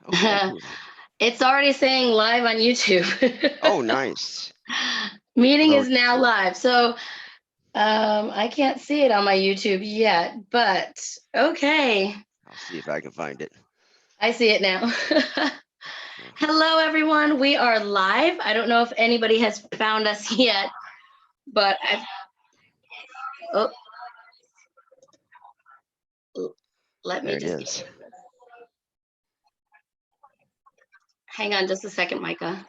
Okay, cool. It's already saying live on YouTube. Oh, nice. Meeting Although, is now live. So I can't see it on my YouTube yet, but okay. I'll see if I can find it. I see it now. Uh, Hello, everyone. We are live. I don't know if anybody has found us yet, but oh, let me There it just is. hang on just a second, Micah.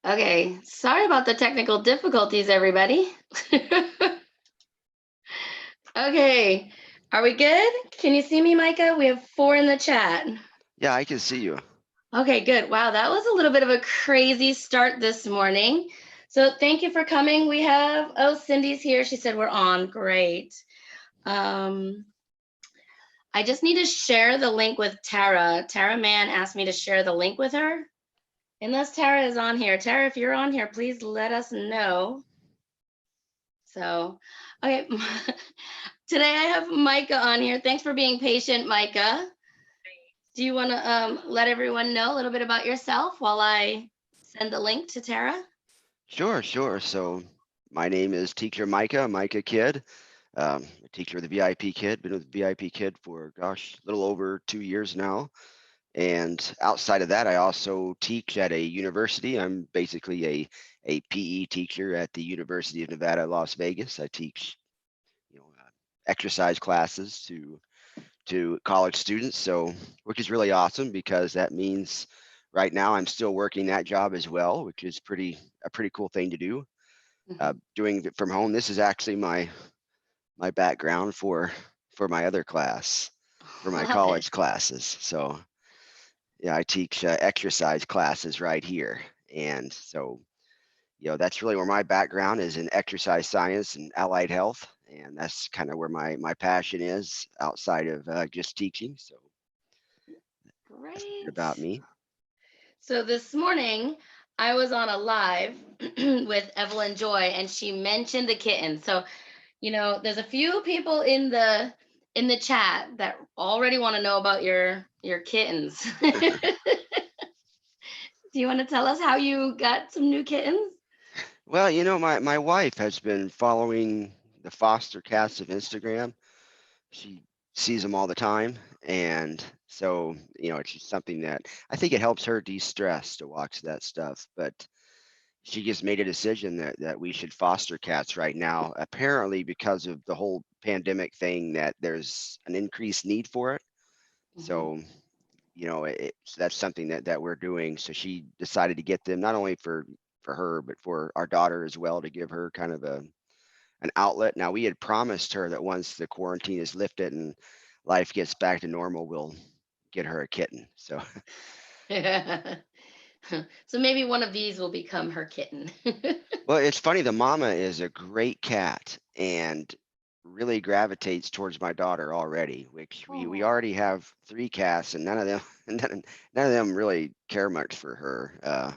Okay, sorry about the technical difficulties, everybody. Okay, are we good? Can you see me, Micah? We have 4 in the chat. Yeah, I can see you. Okay, good. Wow, that was a little bit of a crazy start this morning. So thank you for coming. We have, oh, Cindy's here. She said we're on. Great. I just need to share the link with Tara. Tara Mann asked me to share the link with her. Unless Tara is on here. Tara, if you're on here, please let us know. So, okay. Today I have Micah on here. Thanks for being patient, Micah. Do you want to let everyone know a little bit about yourself while I send the link to Tara? Sure. So my name is Teacher Micah Kidd. A teacher of the VIPKid. Been with VIPKid for, gosh, a little over 2 years now. And outside of that, I also teach at a university. I'm basically a PE teacher at the University of Nevada, Las Vegas. I teach, exercise classes to college students. So, which is really awesome because that means right now I'm still working that job as well, which is a pretty cool thing to do. Doing it from home. This is actually my background for my other class, for my Love it. college classes. So yeah, I teach exercise classes right here, and so that's really where my background is, in exercise science and allied health, and that's kind of where my passion is outside of just teaching. So that's a bit Great. about me. So this morning I was on a live with Evelyn Joy and she mentioned the kitten. So, there's a few people in the chat that already want to know about your kittens. Do you want to tell us how you got some new kittens? Well, my wife has been following the foster cats of Instagram. She sees them all the time, and so it's just something that I think it helps her de-stress to watch that stuff. But she just made a decision that we should foster cats right now, apparently because of the whole pandemic thing, that there's an increased need for it. So so that's something that we're doing. So she decided to get them, not only for her but for our daughter as well, to give her kind of an outlet. Now, we had promised her that once the quarantine is lifted and life gets back to normal, we'll get her a kitten. So So maybe one of these will become her kitten. well, it's funny, the mama is a great cat and really gravitates towards my daughter already, which we Oh, already have 3 cats, and none of them none of them really care much for her. yeah.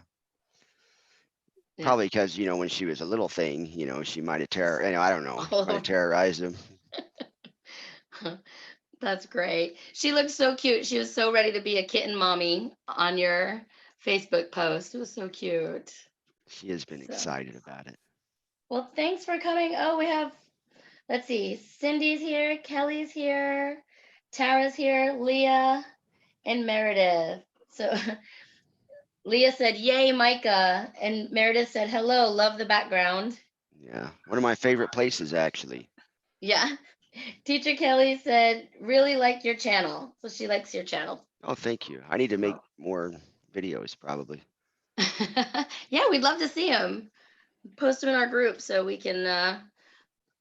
Probably because when she was a little thing, she might have I don't know, All might have of terrorized them. That's great. She looked so cute. She was so ready to be a kitten mommy on your Facebook post. It was so cute. She has been So, excited about it. well, thanks for coming. Oh, we have, let's see, Cindy's here, Kelly's here, Tara's here, Leah, and Meredith. So Leah said, "Yay, Micah," and Meredith said, "Hello, love the background." Yeah, one of my favorite places, actually. Yeah. Teacher Kelly said, "Really like your channel." So she likes your channel. Oh, thank you. I need to make more videos, probably. Yeah, we'd love to see them. Post them in our group so we can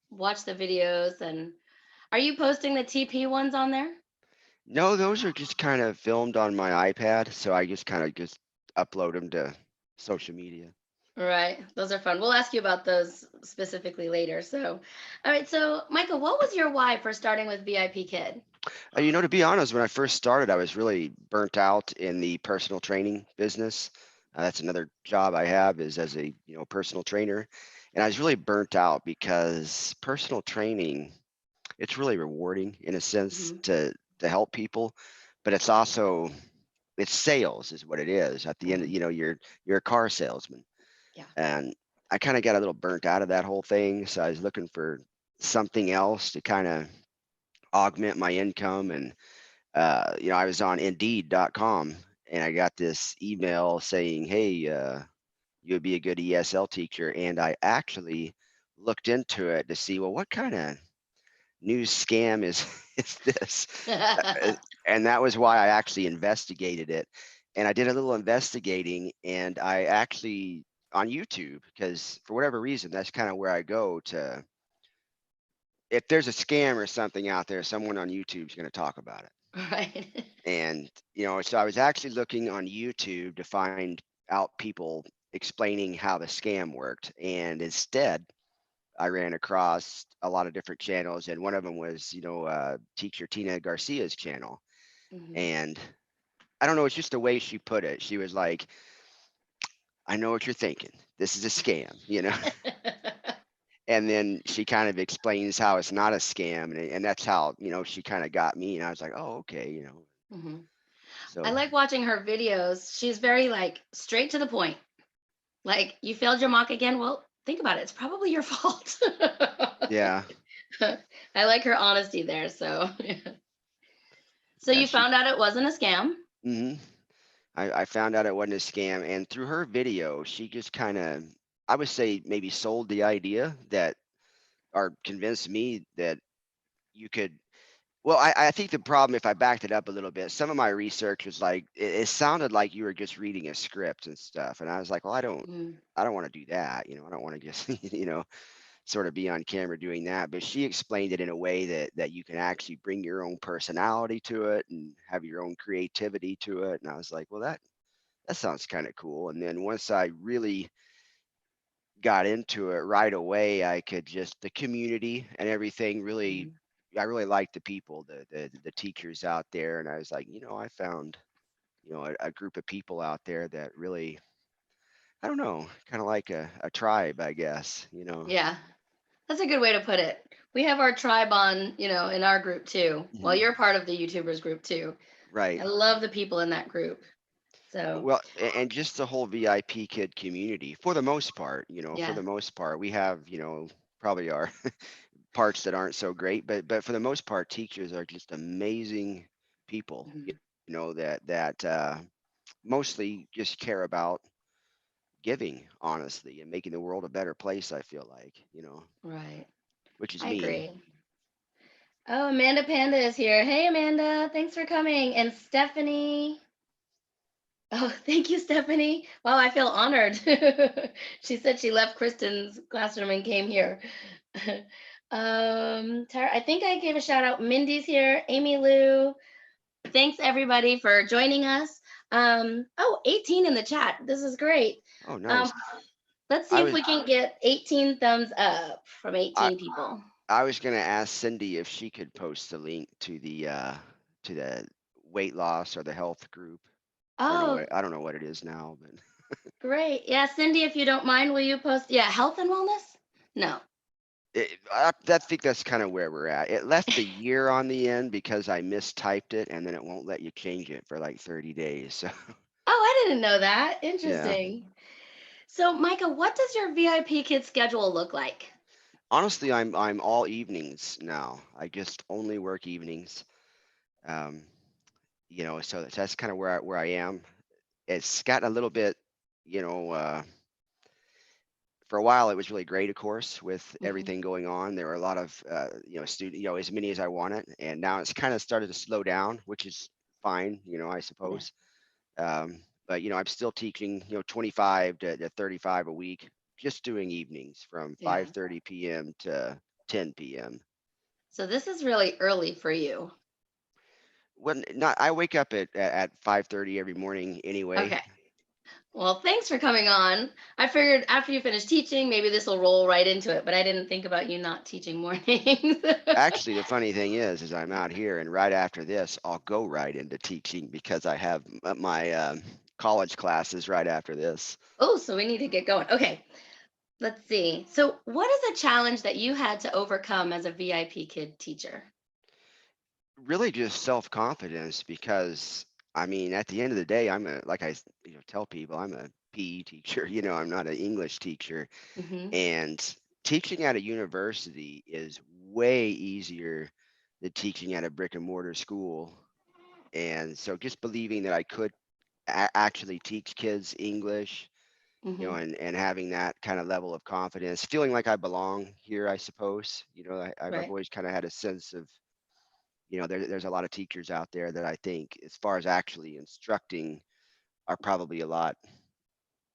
watch the videos. And are you posting the TP ones on there? No, those are just kind of filmed on my iPad, so I just kind of just upload them to social media. Right. Those are fun. We'll ask you about those specifically later. So, all right. So, Michael, what was your why for starting with VIPKid? To be honest, when I first started, I was really burnt out in the personal training business. That's another job I have, is as a personal trainer, and I was really burnt out because personal training, it's really rewarding in a sense Mhm. to help people, but it's also it's sales is what it is. At the end, Mhm. you're a car salesman, Yeah. and I kind of got a little burnt out of that whole thing. So I was looking for something else to kind of augment my income. And I was on Indeed.com, and I got this email saying, "Hey, you would be a good ESL teacher." And I actually looked into it to see, well, what kind of news scam is is this? Uh, and that was why I actually investigated it. And I did a little investigating, and I actually on YouTube, because for whatever reason, that's kind of where I go to. If there's a scam or something out there, someone on YouTube is going to talk about it. Right. And so I was actually looking on YouTube to find out people explaining how the scam worked. And instead, I ran across a lot of different channels, and one of them was, teacher Tina Garcia's channel. Mhm. And I don't know, it's just the way she put it. She was like, "I know what you're thinking. This is a scam." And then she kind of explains how it's not a scam, and that's how she kind of got me, and I was like, "Oh, okay." Mhm. I So like watching her videos. She's very like straight to the point. Like, you failed your mock again? Well, think about it. It's probably your fault. yeah, I like her honesty there. So, so yeah, you found out it wasn't a scam. hmm I found out it wasn't a scam, and through her video, she just kind of, I would say, maybe sold the idea that, or convinced me that you could. Well, I think the problem, if I backed it up a little bit, some of my research was like it sounded like you were just reading a script and stuff, and I was like, well, Mm, I don't want to do that. I don't want to just sort of be on camera doing that. But she explained it in a way that you can actually bring your own personality to it and have your own creativity to it. And I was like, well, that sounds kind of cool. And then once I really got into it right away, I could just the community and everything really. mhm. I really liked the people, the teachers out there, and I was like, I found a group of people out there that really, I don't know, kind of like a tribe, I guess. Yeah, that's a good way to put it. We have our tribe on, in our group too. Well, Mhm. you're part of the YouTubers group too. I Right. love the people in that group. So, Well, and just the whole VIP kid community, for the most part, for yeah. the most part, we have, probably our parts that aren't so great, but for the most part, teachers are just amazing people, Mhm. that mostly just care about giving, honestly, and making the world a better place. I feel like, Right. which is I me. agree. Oh, Amanda Panda is here. Hey, Amanda. Thanks for coming. And Stephanie. Oh, thank you, Stephanie. Wow, I feel honored. She said she left Kristen's classroom and came here. Tara, I think I gave a shout out. Mindy's here. Amy Lou. Thanks everybody for joining us. 18 in the chat. This is great. Oh, Um, nice. let's see I if was we can get 18 thumbs up from I 18 people. I was gonna ask Cindy if she could post the link to the weight loss or the health group. Oh, I don't know what it is now, but great. Yeah, Cindy, if you don't mind, will you post? Yeah, health and wellness? No. I think that's kind of where we're at. It left the year on the end because I mistyped it, and then it won't let you change it for like 30 days. So Oh, I didn't know that. yeah, Interesting. So, Micah, what does your VIP kid schedule look like? honestly, I'm all evenings now. I just only work evenings. Um, so that's kind of where I am. It's gotten a little bit, you know. For a while it was really great, of course, with Mhm. everything going on. There were a lot of student, as many as I wanted, and now it's kind of started to slow down, which is fine, I Yeah. suppose. But I'm still teaching 25 to 35 a week, just doing evenings from Yeah. 5:30 p.m. to 10 p.m. So this is really early for you. When not I wake up at 5:30 every morning anyway. Okay. Well, thanks for coming on. I figured after you finish teaching, maybe this will roll right into it, but I didn't think about you not teaching mornings. Actually, the funny thing is I'm out here, and right after this, I'll go right into teaching because I have my college classes right after this. Oh, so we need to get going. Okay. Let's see. So, what is a challenge that you had to overcome as a VIP kid teacher? Really just self-confidence because I mean, at the end of the day, I'm a like tell people I'm a PE teacher, I'm not an English teacher. Hmm. And teaching at a university is way easier than teaching at a brick and mortar school. And so just believing that I could actually teach kids English, Hmm. and having that kind of level of confidence, feeling like I belong here, I suppose. I've Right. always kind of had a sense of, there's a lot of teachers out there that I think, as far as actually instructing, are probably a lot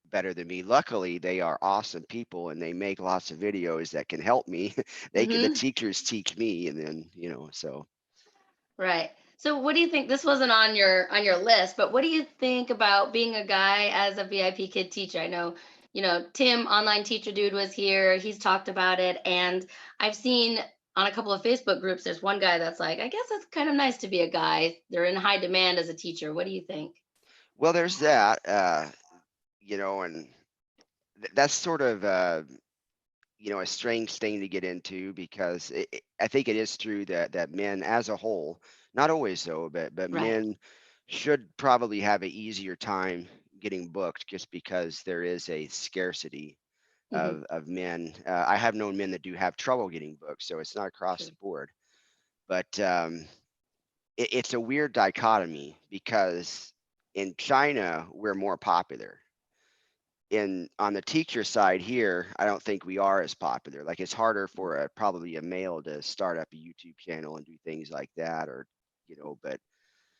better than me. Luckily, they are awesome people and they make lots of videos that can help me. The Hmm. teachers teach me, and then, so. Right. So, what do you think? This wasn't on your list, but what do you think about being a guy as a VIP kid teacher? I know, Tim, online teacher dude, was here. He's talked about it, and I've seen on a couple of Facebook groups. There's one guy that's like, I guess it's kind of nice to be a guy. They're in high demand as a teacher. What do you think? Well, there's that, and that's sort of, a strange thing to get into because I think it is true that men as a whole, not always though, but Right. men should probably have an easier time getting booked just because there is a scarcity Hmm. of men. I have known men that do have trouble getting booked, so it's not across True. the board. But it's a weird dichotomy because in China we're more popular. In on the teacher side here, I don't think we are as popular. Like it's harder for probably a male to start up a YouTube channel and do things like that, or but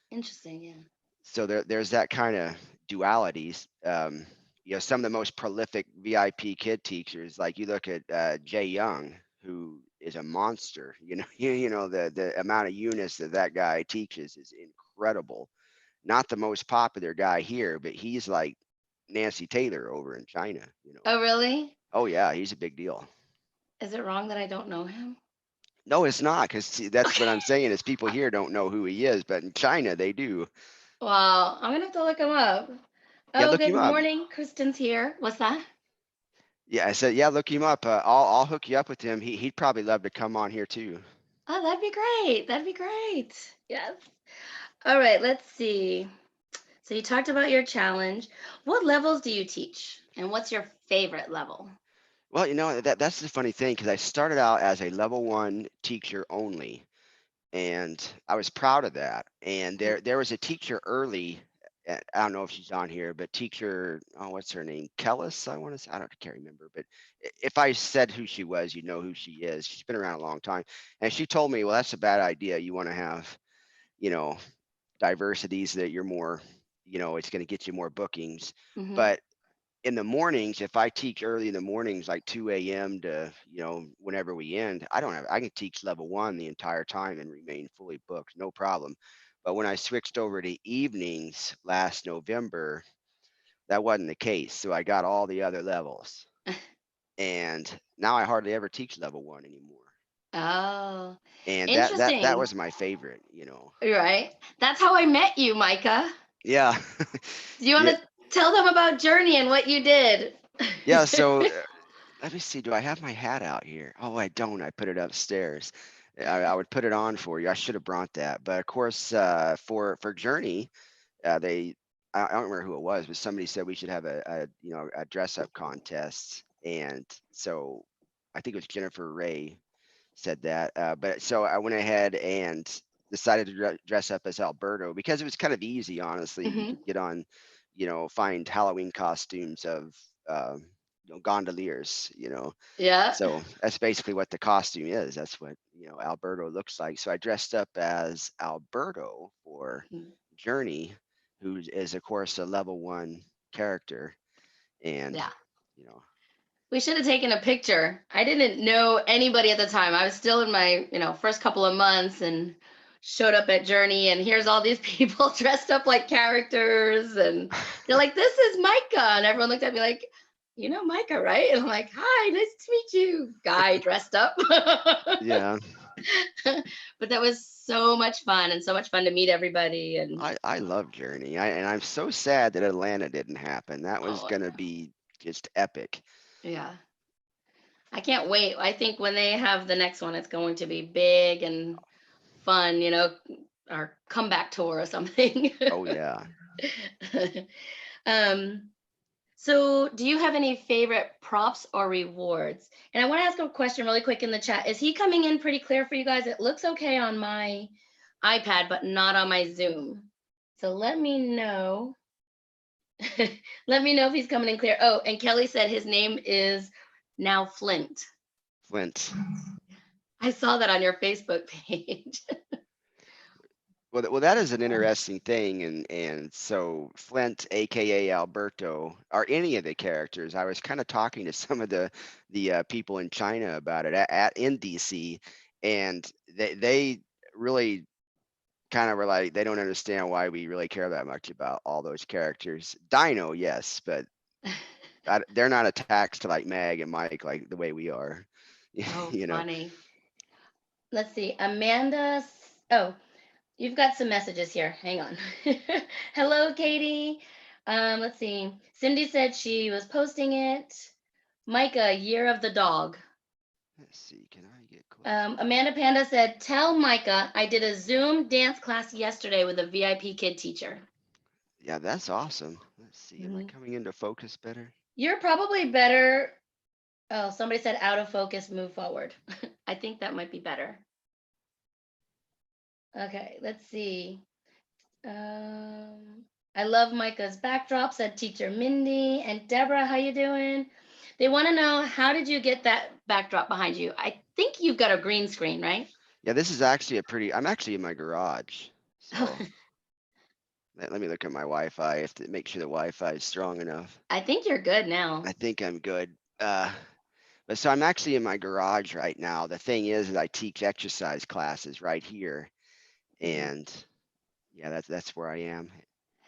Interesting. Yeah. so there's that kind of dualities. Some of the most prolific VIP kid teachers, like you look at Jay Young, who is a monster. The amount of units that guy teaches is incredible. Not the most popular guy here, but he's like Nancy Taylor over in China. Oh, really? Oh yeah, he's a big deal. Is it wrong that I don't know him? No, it's not, because that's Okay. what I'm saying is people here don't know who he is, but in China they do. Wow. I'm gonna have to look him up. Yeah, Oh, look good him up. morning. Kristen's here. What's that? Yeah, I said, yeah, look him up. I'll hook you up with him. He'd probably love to come on here too. Oh, that'd be great. That'd be great. Yes. All right, let's see. So you talked about your challenge. What levels do you teach? And what's your favorite level? Well, that's the funny thing because I started out as a level one teacher only, and I was proud of that. And Mhm. there was a teacher early. I don't know if she's on here, but teacher, oh, what's her name? Kellis, I want to say. I don't can't remember, but if I said who she was, you know who she is. She's been around a long time, and she told me, well, that's a bad idea. You want to have, you know, diversities that you're more, it's going to get you more bookings. Mhm. But in the mornings, if I teach early in the mornings, like 2 a.m. to, whenever we end, I can teach level one the entire time and remain fully booked, no problem. But when I switched over to evenings last November, that wasn't the case. So I got all the other levels. And now I hardly ever teach level one anymore. Oh, And that interesting. was my favorite. Right. That's how I met you, Micah. Yeah. Do you want Yeah. to tell them about Journey and what you did? Yeah. So let me see. Do I have my hat out here? Oh, I don't. I put it upstairs. I would put it on for you. I should have brought that. But of course, for Journey, they I don't remember who it was, but somebody said we should have a dress up contest, and so I think it was Jennifer Ray said that. But so I went ahead and decided to dress up as Alberto because it was kind of easy, honestly. You Hmm. could get on, find Halloween costumes of gondoliers. Yeah. So that's basically what the costume is. That's what Alberto looks like. So I dressed up as Alberto for Mhm. Journey, who is of course a level one character, and Yeah. you know We should have taken a picture. I didn't know anybody at the time. I was still in my, first couple of months and showed up at Journey and here's all these people dressed up like characters and they're like, "This is Micah." And everyone looked at me like, "You know Micah, right?" And I'm like, "Hi, nice to meet you." Guy dressed up. yeah. But that was so much fun and so much fun to meet everybody and I love Journey. And I'm so sad that Atlanta didn't happen. That was oh, gonna be just epic. yeah. I can't wait. I think when they have the next one, it's going to be big and fun, our comeback tour or something. Oh yeah. um, so do you have any favorite props or rewards? And I want to ask a question really quick in the chat. Is he coming in pretty clear for you guys? It looks okay on my iPad, but not on my Zoom. So let me know. Let me know if he's coming in clear. Oh, and Kelly said his name is now Flint. Flint. I saw that on your Facebook page. Well, that is an interesting thing, and so Flint, aka Alberto, are any of the characters. I was kind of talking to some of the people in China about it at in DC, and they really kind of were like they don't understand why we really care that much about all those characters. Dino, yes, but they're not attached to like Meg and Mike like the way we are. Oh, You know. funny. Let's see. Amanda. Oh, you've got some messages here. Hang on. Hello, Katie. Let's see. Cindy said she was posting it. Micah, Year of the Dog. Let's see. Can I get closer? Amanda Panda said, tell Micah I did a Zoom dance class yesterday with a VIPKid teacher. Yeah, that's awesome. Let's see. Am I Mhm. coming into focus better? You're probably better. Oh, somebody said out of focus, move forward. I think that might be better. Okay, let's see. I love Micah's backdrop, said teacher Mindy. And Deborah, how you doing? They want to know, how did you get that backdrop behind you? I think you've got a green screen, right? Yeah, this is actually a pretty. I'm actually in my garage, so let me look at my Wi-Fi. I have to make sure the Wi-Fi is strong enough. I think you're good now. I think I'm good. But so I'm actually in my garage right now. The thing is I teach exercise classes right here, Mhm. and yeah, that's where I am.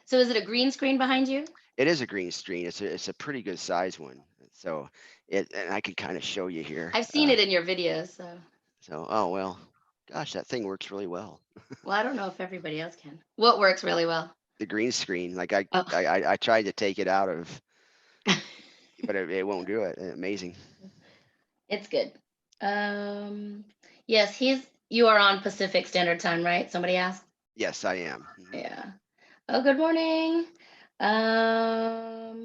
So is it a green screen behind you? It is a green screen. It's a pretty good size one. So and I can kind of show you here. I've seen it in your videos, so So oh well, gosh, that thing works really well. well, I don't know if everybody else can. What works really well? The green screen, like I Oh, I I I tried to take it out of, but it won't do it. Amazing. it's good. Um, yes, you are on Pacific Standard Time, right? Somebody asked. Yes, I am. Mhm. Yeah. Oh, good morning. Oh,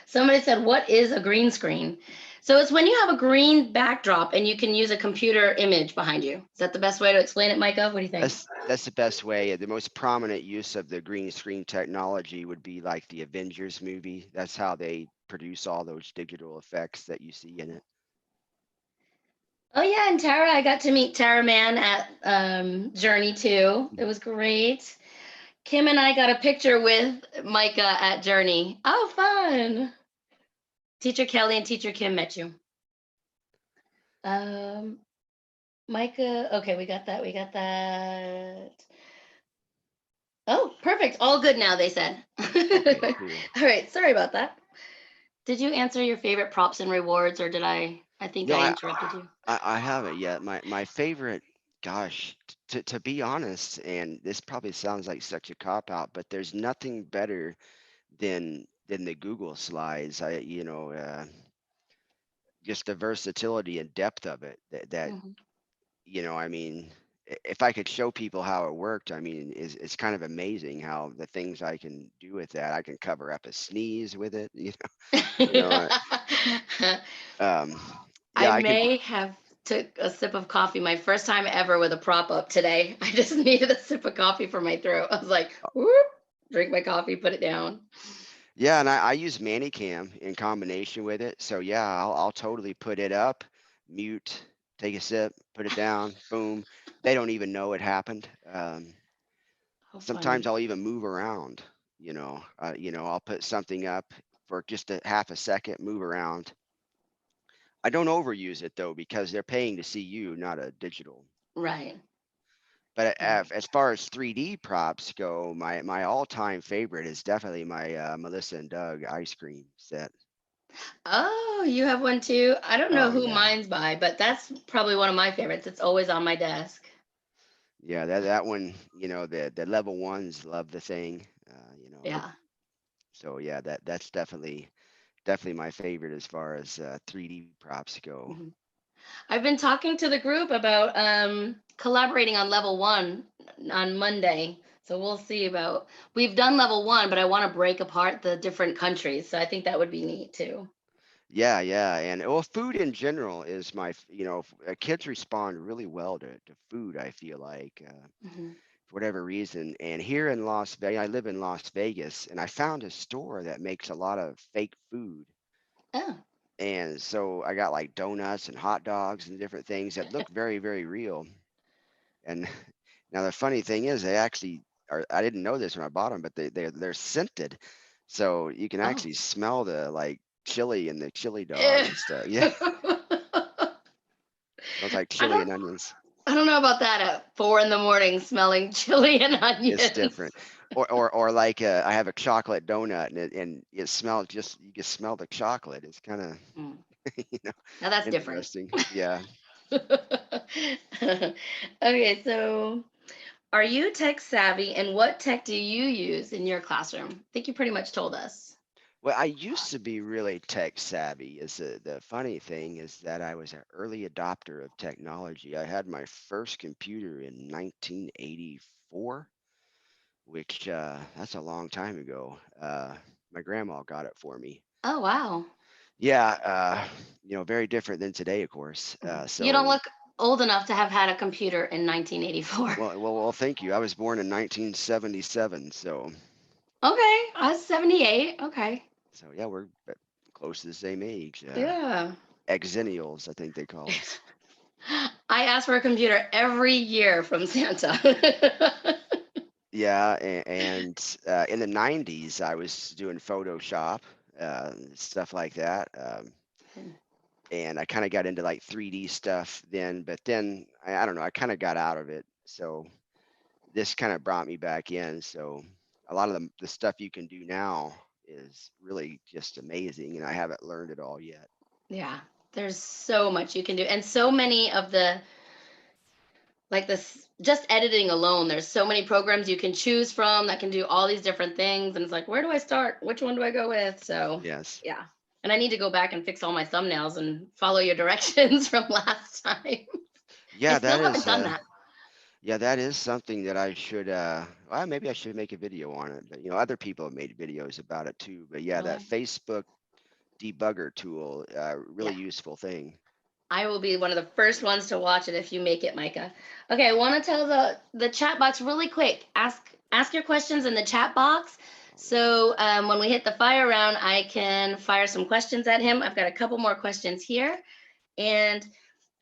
somebody said, what is a green screen? So it's when you have a green backdrop and you can use a computer image behind you. Is that the best way to explain it, Micah? What do you think? That's the best way. The most prominent use of the green screen technology would be like the Avengers movie. That's how they produce all those digital effects that you see in it. Oh yeah, and Tara, I got to meet Tara Man at Journey too. It was great. Kim and I got a picture with Micah at Journey. Oh, fun. Teacher Kelly and Teacher Kim met you. Um, Micah, okay, we got that. We got that. Oh, perfect. All good now, they said. Okay, cool. All right, sorry about that. Did you answer your favorite props and rewards, or did I think No, I I interrupted you. I haven't yet. My favorite, gosh, to be honest, and this probably sounds like such a cop out, but there's nothing better than the Google slides. Just the versatility and depth of it. That Mhm. I mean, if I could show people how it worked, I mean, it's kind of amazing how the things I can do with that. I can cover up a sneeze with it. You know, um, I yeah, I can. may have took a sip of coffee my first time ever with a prop up today. I just needed a sip of coffee for my throat. I was like, whoop, drink my coffee, put it down. Yeah, and I use Manicam in combination with it. So yeah, I'll totally put it up, mute, take a sip, put it down, boom. They don't even know it happened. How Sometimes funny. I'll even move around. I'll put something up for just a half a second, move around. I don't overuse it though because they're paying to see you, not a digital. Right. But Right. as far as 3D props go, my all-time favorite is definitely my Melissa and Doug ice cream set. Oh, you have one too? I don't know Oh who yeah. mine's by, but that's probably one of my favorites. It's always on my desk. Yeah, that one, the level ones love the thing, Yeah. so yeah, that's definitely definitely my favorite as far as 3D props go. Mhm. I've been talking to the group about collaborating on level one on Monday. So we'll see about. We've done level one, but I want to break apart the different countries. So I think that would be neat too. Yeah, yeah, and well, food in general is kids respond really well to food. I feel like Hmm. for whatever reason, and here in Las Vegas, I live in Las Vegas, and I found a store that makes a lot of fake food, Oh. and so I got like donuts and hot dogs and different things that look very, very real. And now the funny thing is, they actually are. I didn't know this when I bought them, but they're scented, so you can Oh. actually smell the like chili and the chili dog Eh. and stuff. Yeah, smells like I chili don't and onions. I don't know about that at 4 in the morning smelling chili and It's onions. different. Or like I have a chocolate donut and it smells just you can smell the chocolate. It's kind of Mm. you know Now that's different. interesting. Yeah. Okay, so are you tech savvy and what tech do you use in your classroom? I think you pretty much told us. Well, I used to be really tech savvy. Is the funny thing is that I was an early adopter of technology. I had my first computer in 1984, which that's a long time ago. My grandma got it for me. Oh, wow. Yeah, very different than today, of course. Mhm. You don't So, look old enough to have had a computer in 1984. well, thank you. I was born in 1977, Okay, I was 78. Okay. so yeah, we're close to the same age. Yeah. Exennials, I think they call us. I ask for a computer every year from Santa. Yeah, and in the 90s, I was doing Photoshop, stuff like that. And I kind of got into like 3D stuff then, but then I don't know, I kind of got out of it. So this kind of brought me back in. So a lot of the stuff you can do now is really just amazing, and I haven't learned it all yet. Yeah, there's so much you can do. And so many of the like this just editing alone, there's so many programs you can choose from that can do all these different things. And it's like, where do I start? Which one do I go with? So Yes. yeah. And I need to go back and fix all my thumbnails and follow your directions from last time. I Yeah, still that haven't is done that. yeah, that is something that I should well, maybe I should make a video on it. But other people have made videos about it too. But yeah, that Really? Facebook debugger tool, really Yeah. useful thing. I will be one of the first ones to watch it if you make it, Micah. Okay, I want to tell the chat box really quick. Ask your questions in the chat box. So when we hit the fire round, I can fire some questions at him. I've got a couple more questions here. And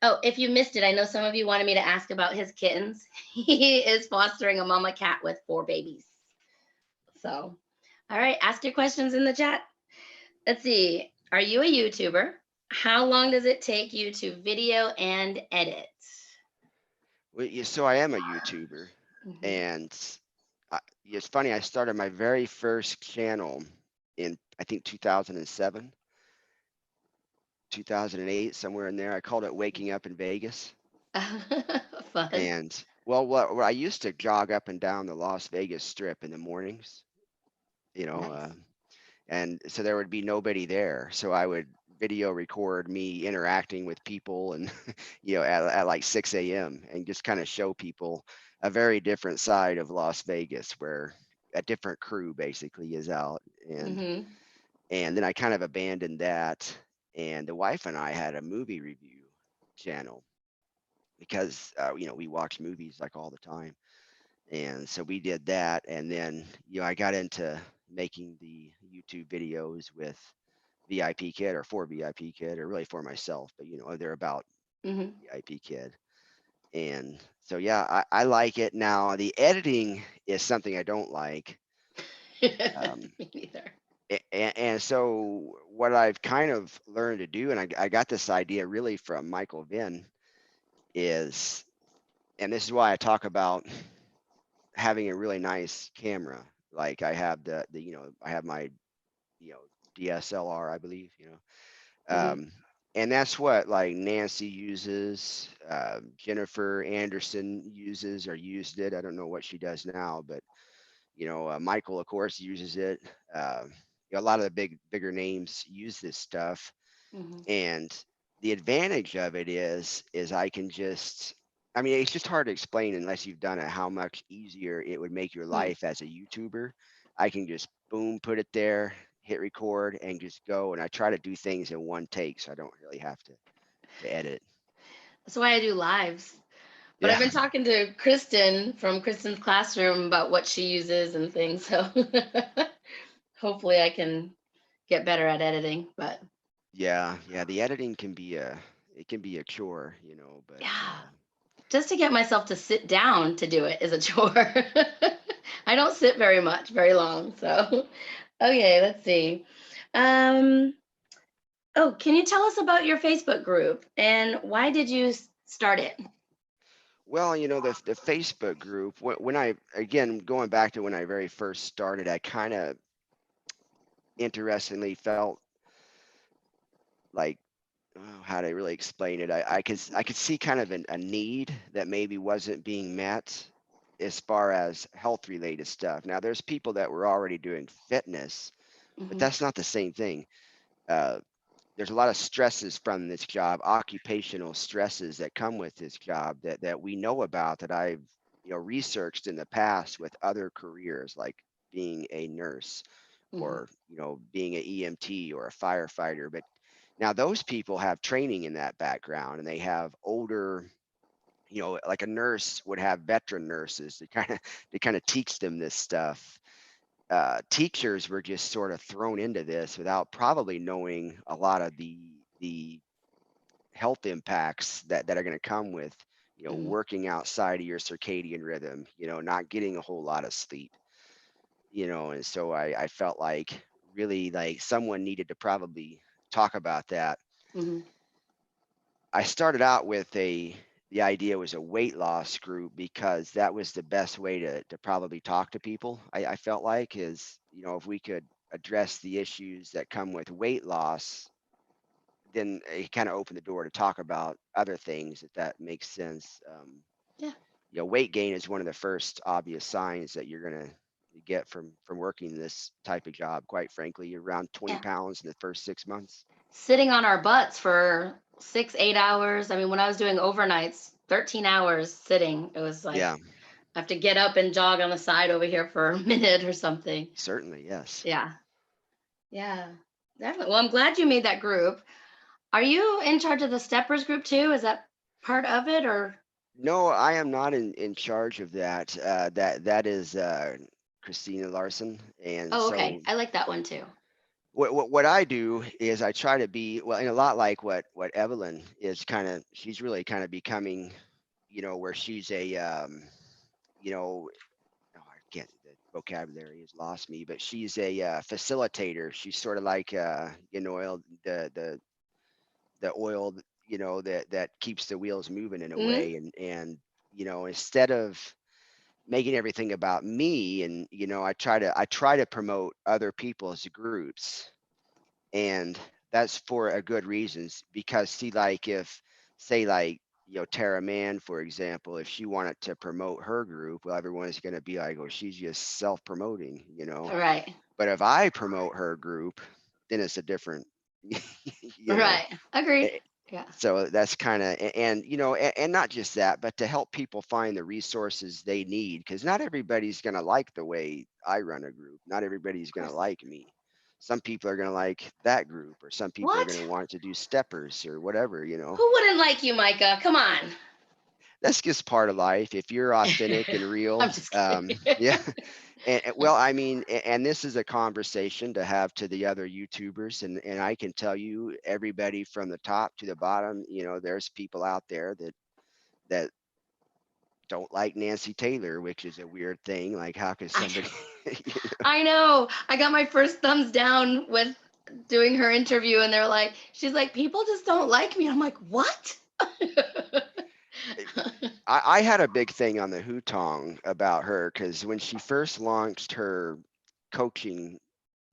oh, if you missed it, I know some of you wanted me to ask about his kittens. He is fostering a mama cat with 4 babies. So, all right, ask your questions in the chat. Let's see. Are you a YouTuber? How long does it take you to video and edit? Well, so I am a YouTuber, Mhm. and it's funny. I started my very first channel in I think 2007, 2008, somewhere in there. I called it Waking Up in Vegas. Fun. And well, what I used to jog up and down the Las Vegas Strip in the mornings, you know, uh, Nice. and so there would be nobody there. So I would video record me interacting with people and at like 6 a.m. and just kind of show people a very different side of Las Vegas where a different crew basically is out. and Hmm. and then I kind of abandoned that, and the wife and I had a movie review channel because we watch movies like all the time, and so we did that. And then I got into making the YouTube videos with VIPKid, or for VIPKid, or really for myself, but they're about Hmm. VIPKid. And so yeah, I like it. Now the editing is something I don't like. um, Me neither. and so what I've kind of learned to do, and I got this idea really from Michael Vinn, is, and this is why I talk about having a really nice camera. Like I have I have my you know DSLR, I believe, Hmm. um, and that's what like Nancy uses, Jennifer Anderson uses or used it. I don't know what she does now, but Michael, of course, uses it. a lot of the bigger names use this stuff. Hmm. And the advantage of it is I can just, I mean, it's just hard to explain unless you've done it, how much easier it would make your Hmm. life as a YouTuber. I can just boom, put it there, hit record, and just go. And I try to do things in one take, so I don't really have to edit. That's why I do lives. But I've Yeah, been talking to Kristen from Kristen's classroom about what she uses and things. So hopefully I can get better at editing. But yeah. The editing can be a chore, but yeah, just to get myself to sit down to do it is a chore. I don't sit very much, very long. So, okay, let's see. Um, oh, can you tell us about your Facebook group and why did you start it? well, the Facebook group. When I, again, going back to when I very first started, I kind of interestingly felt like, oh, how to really explain it. I could see kind of a need that maybe wasn't being met as far as health related stuff. Now, there's people that were already doing fitness, but Hmm. that's not the same thing. Uh, there's a lot of stresses from this job, occupational stresses that come with this job that we know about, that I've researched in the past with other careers, like being a nurse, Hmm. or being an EMT or a firefighter. But now those people have training in that background, and they have older, like a nurse would have veteran nurses to kind of teach them this stuff. Teachers were just sort of thrown into this without probably knowing a lot of the health impacts that are going to come with Hmm. working outside of your circadian rhythm, not getting a whole lot of sleep, and so I felt like really like someone needed to probably talk about that. Hmm. I started out with the idea was a weight loss group, because that was the best way to probably talk to people. I felt like is, if we could address the issues that come with weight loss, then it kind of opened the door to talk about other things, if that makes sense. Yeah. Weight gain is one of the first obvious signs that you're going to get from working this type of job. Quite frankly, you're around 20 Yeah. pounds in the first 6 months. Sitting on our butts for 6, 8 hours. I mean, when I was doing overnights, 13 hours sitting, it was like Yeah, I have to get up and jog on the side over here for a minute or something. certainly, yes. Yeah. Yeah. Definitely. Well, I'm glad you made that group. Are you in charge of the steppers group too? Is that part of it or? No, I am not in charge of that. That is Christina Larson. And Oh, okay. so I like that one too. what I do is I try to be, well, and a lot like what Evelyn is she's really kind of becoming, where she's a you know oh, I can't, the vocabulary has lost me, but she's a facilitator. She's sort of like the oil, that keeps the wheels moving in a Hmm. way. And instead of making everything about me, and I try to promote other people's groups. And that's for a good reasons, because see, like, if, say, like, Tara Mann, for example, if she wanted to promote her group, well, everyone's going to be like, oh, she's just self-promoting. All right. But if I promote her group, then it's a different you know Right. Agreed. eh, Yeah. so that's kind of, and and not just that, but to help people find the resources they need, because not everybody's going to like the way I run a group. Not everybody's Of going to course. like me. Some people are going to like that group, or some people are going to What? want to do steppers or whatever. Who wouldn't like you, Micah? Come on. That's just part of life. If you're authentic and real, I'm just kidding. yeah. Well, I mean, and this is a conversation to have to the other YouTubers, and I can tell you, everybody from the top to the bottom, there's people out there that don't like Nancy Taylor, which is a weird thing. Like, how could I somebody, you know, I know. I got my first thumbs down with doing her interview, and they're like, she's like, people just don't like me. I'm like, what? I had a big thing on the Hutong about her, because when she first launched her coaching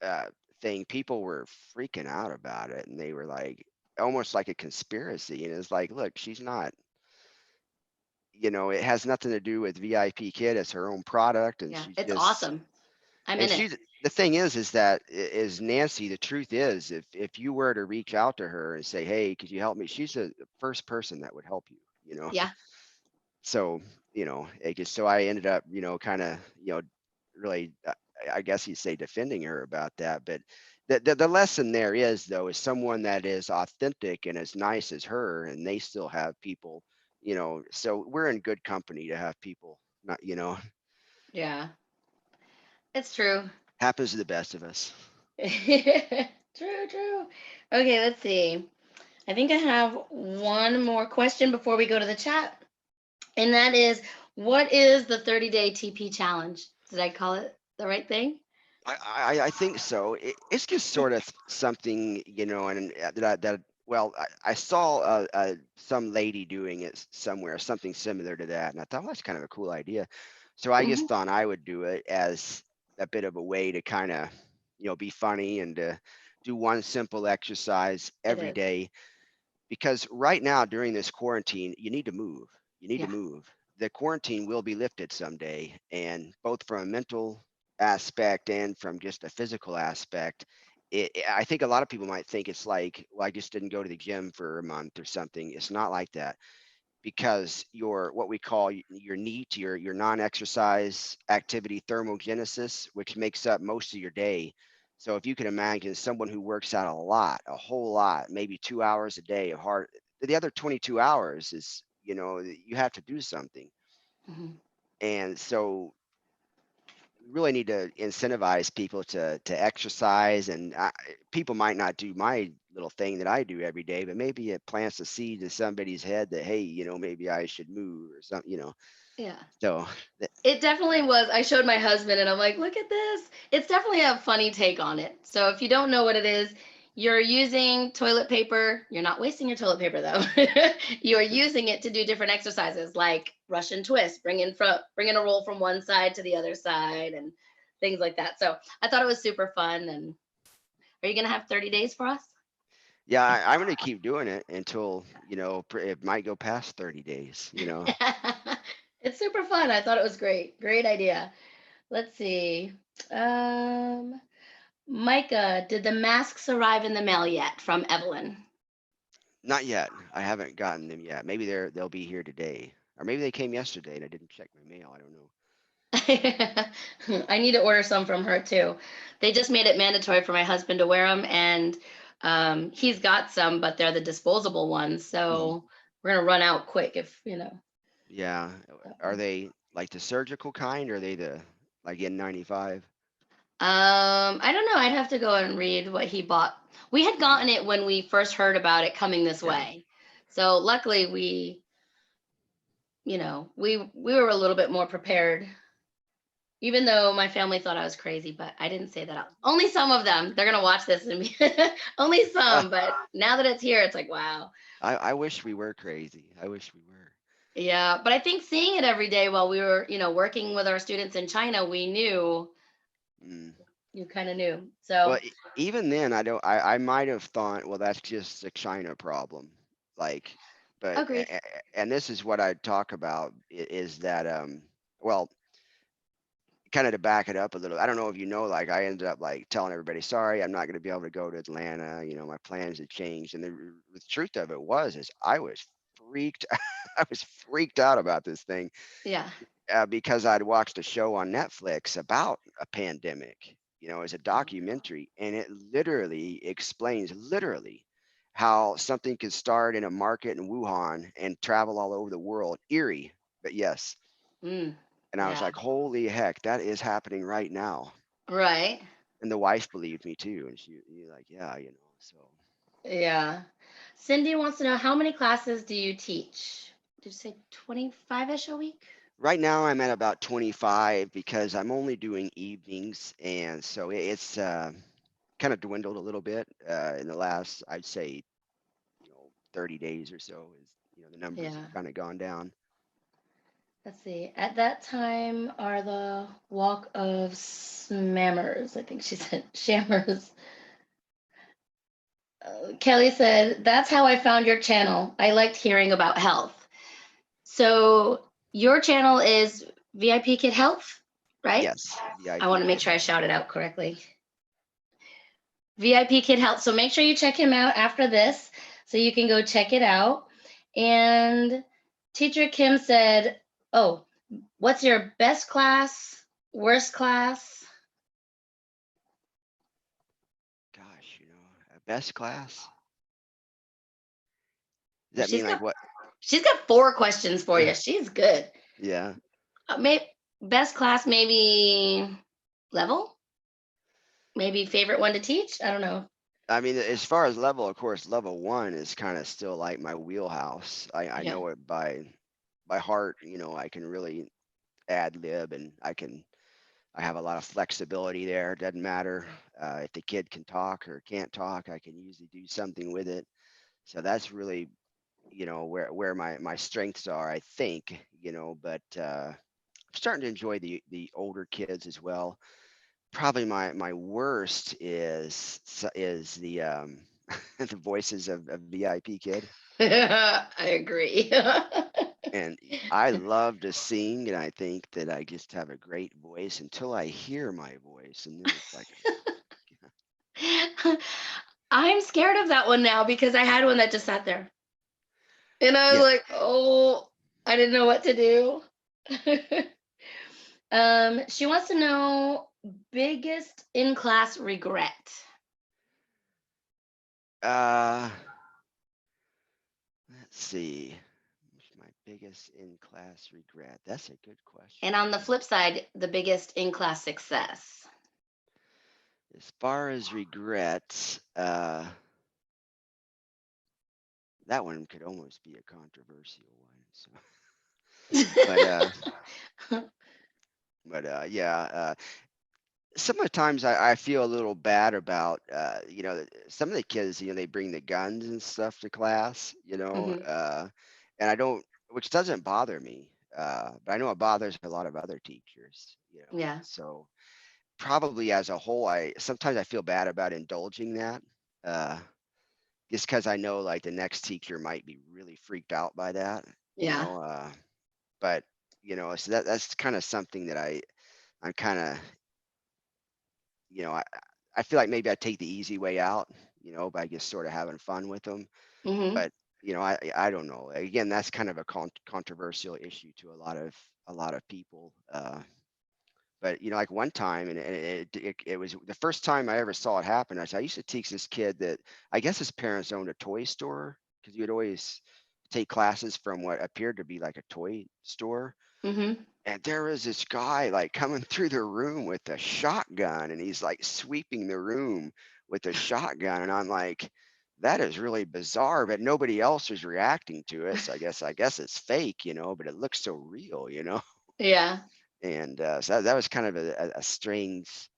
uh, thing, people were freaking out about it, and they were like, almost like a conspiracy. And it's like, look, she's not, it has nothing to do with VIP Kid. It's her own product, and Yeah, she's it's just, awesome. I'm and in it. she's the thing is that is Nancy, the truth is, if you were to reach out to her and say, hey, could you help me? She's the first person that would help you, you know. Yeah. So, it just, so I ended up, kind of, really, I guess you'd say defending her about that. But the lesson there is, though, is someone that is authentic and as nice as her, and they still have people, so we're in good company to have people, not, Yeah. It's true. happens to the best of us. True, true. Okay, let's see. I think I have one more question before we go to the chat. And that is, what is the 30-day TP challenge? Did I call it the right thing? I think so. It's just sort of something, and well, I saw some lady doing it somewhere, something similar to that, and I thought, well, that's kind of a cool idea. So I just Hmm. thought I would do it as a bit of a way to kind of, be funny and to do one simple exercise It every is. day, because right now during this quarantine, you need to move. You need to Yeah. move. The quarantine will be lifted someday, and both from a mental aspect and from just a physical aspect, I think a lot of people might think it's like, well, I just didn't go to the gym for a month or something. It's not like that, because your what we call your NEAT, your non-exercise activity thermogenesis, which makes up most of your day. So if you can imagine someone who works out a lot, a whole lot, maybe 2 hours a day of hard, the other 22 hours is, you have to do something. Hmm. And so we really need to incentivize people to exercise, and people might not do my little thing that I do every day, but maybe it plants a seed in somebody's head that, hey, maybe I should move or something, Yeah. so It definitely was. I showed my husband and I'm like, look at this. It's definitely a funny take on it. So if you don't know what it is, you're using toilet paper. You're not wasting your toilet paper though. You're using it to do different exercises like Russian twist, bring in a roll from one side to the other side and things like that. So I thought it was super fun. And are you going to have 30 days for us? yeah, I'm going to keep doing it until, it might go past 30 days, It's super fun. I thought it was great. Great idea. Let's see. Um, Micah, did the masks arrive in the mail yet from Evelyn? Not yet. I haven't gotten them yet. Maybe they'll be here today, or maybe they came yesterday and I didn't check my mail. I don't know. I need to order some from her too. They just made it mandatory for my husband to wear them, and he's got some, but they're the disposable ones. Mhm. So we're gonna run out quick if you know. Yeah. Are they like the surgical kind, or are they the like N95? I don't know. I'd have to go and read what he bought. We had Mhm. gotten it when we first heard about it coming this Yeah. way. So luckily we were a little bit more prepared, even though my family thought I was crazy, but I didn't say that out. Only some of them. They're gonna watch this and be only some, but now that it's here, it's like wow. I wish we were crazy. I wish we were. Yeah, but I think seeing it every day while we were, working with our students in China, we knew Mm. you kind of knew. Well, So even then, I don't. I might have thought, well, that's just a China problem. Like, but agreed. and this is what I talk about is that well, kind of to back it up a little. I don't know if you know, like I ended up like telling everybody, sorry, I'm not going to be able to go to Atlanta. My plans had changed, and the truth of it is I was freaked. I was freaked out about this thing Yeah. because I'd watched a show on Netflix about a pandemic, as a documentary, and it literally explains how something could start in a market in Wuhan and travel all over the world. Eerie, but yes. Mm, And I was yeah. like, holy heck, that is happening right now. Right. And the wife believed me too. And you're like, yeah, so Yeah. Cindy wants to know how many classes do you teach? Did you say 25-ish a week? right now I'm at about 25 because I'm only doing evenings. And so it's kind of dwindled a little bit in the last, I'd say, 30 days or so is, the numbers Yeah. have kind of gone down. Let's see. At that time are the walk of smammers. I think she said shammers. Kelly said, that's how I found your channel. I liked hearing about health. So your channel is VIP Kid Health, right? Yes, I want VIP to make kid. sure I shout it out correctly. VIP Kid Health. So make sure you check him out after this so you can go check it out. And Teacher Kim said, oh, what's your best class, worst class? Gosh, a best class. Does Well, that mean like what? she's got 4 questions for you. She's good. Yeah. Maybe best class, maybe level, maybe favorite one to teach. I don't know. I mean, as far as level, of course, level one is kind of still like my wheelhouse. I Yeah. know it by heart. I can really ad lib, and I have a lot of flexibility there. It doesn't matter if the kid can talk or can't talk. I can usually do something with it. So that's really where my strengths are, I think. But I'm starting to enjoy the older kids as well. Probably my worst is the the voices of VIP Kid. I agree. And I love to sing, and I think that I just have a great voice until I hear my voice, and then it's like, I'm scared of that one now because I had one that just sat there. And I was yeah. like, oh, I didn't know what to do. She wants to know biggest in class regret. Uh, let's see. What's my biggest in class regret? That's a good question. And on the flip side, the biggest in class success. As far as regrets, that one could almost be a controversial one. So, but yeah, sometimes I feel a little bad about some of the kids, they bring the guns and stuff to class, Hmm. and I don't, which doesn't bother me, but I know it bothers a lot of other teachers, Yeah. so probably as a whole, I sometimes I feel bad about indulging that, uh, just because I know like the next teacher might be really freaked out by that, Yeah. but so that's kind of something that I'm kind of, you know, I I feel like maybe I take the easy way out, by just sort of having fun with them. Hmm. But I don't know. Again, that's kind of a controversial issue to a lot of people. But like one time, and it was the first time I ever saw it happen. I used to teach this kid that I guess his parents owned a toy store because you would always take classes from what appeared to be like a toy store, Hmm. and there was this guy like coming through the room with a shotgun, and he's like sweeping the room with a shotgun. And I'm like, that is really bizarre, but nobody else was reacting to it. So I guess it's fake, but it looks so real. Yeah. And so that was kind of a strange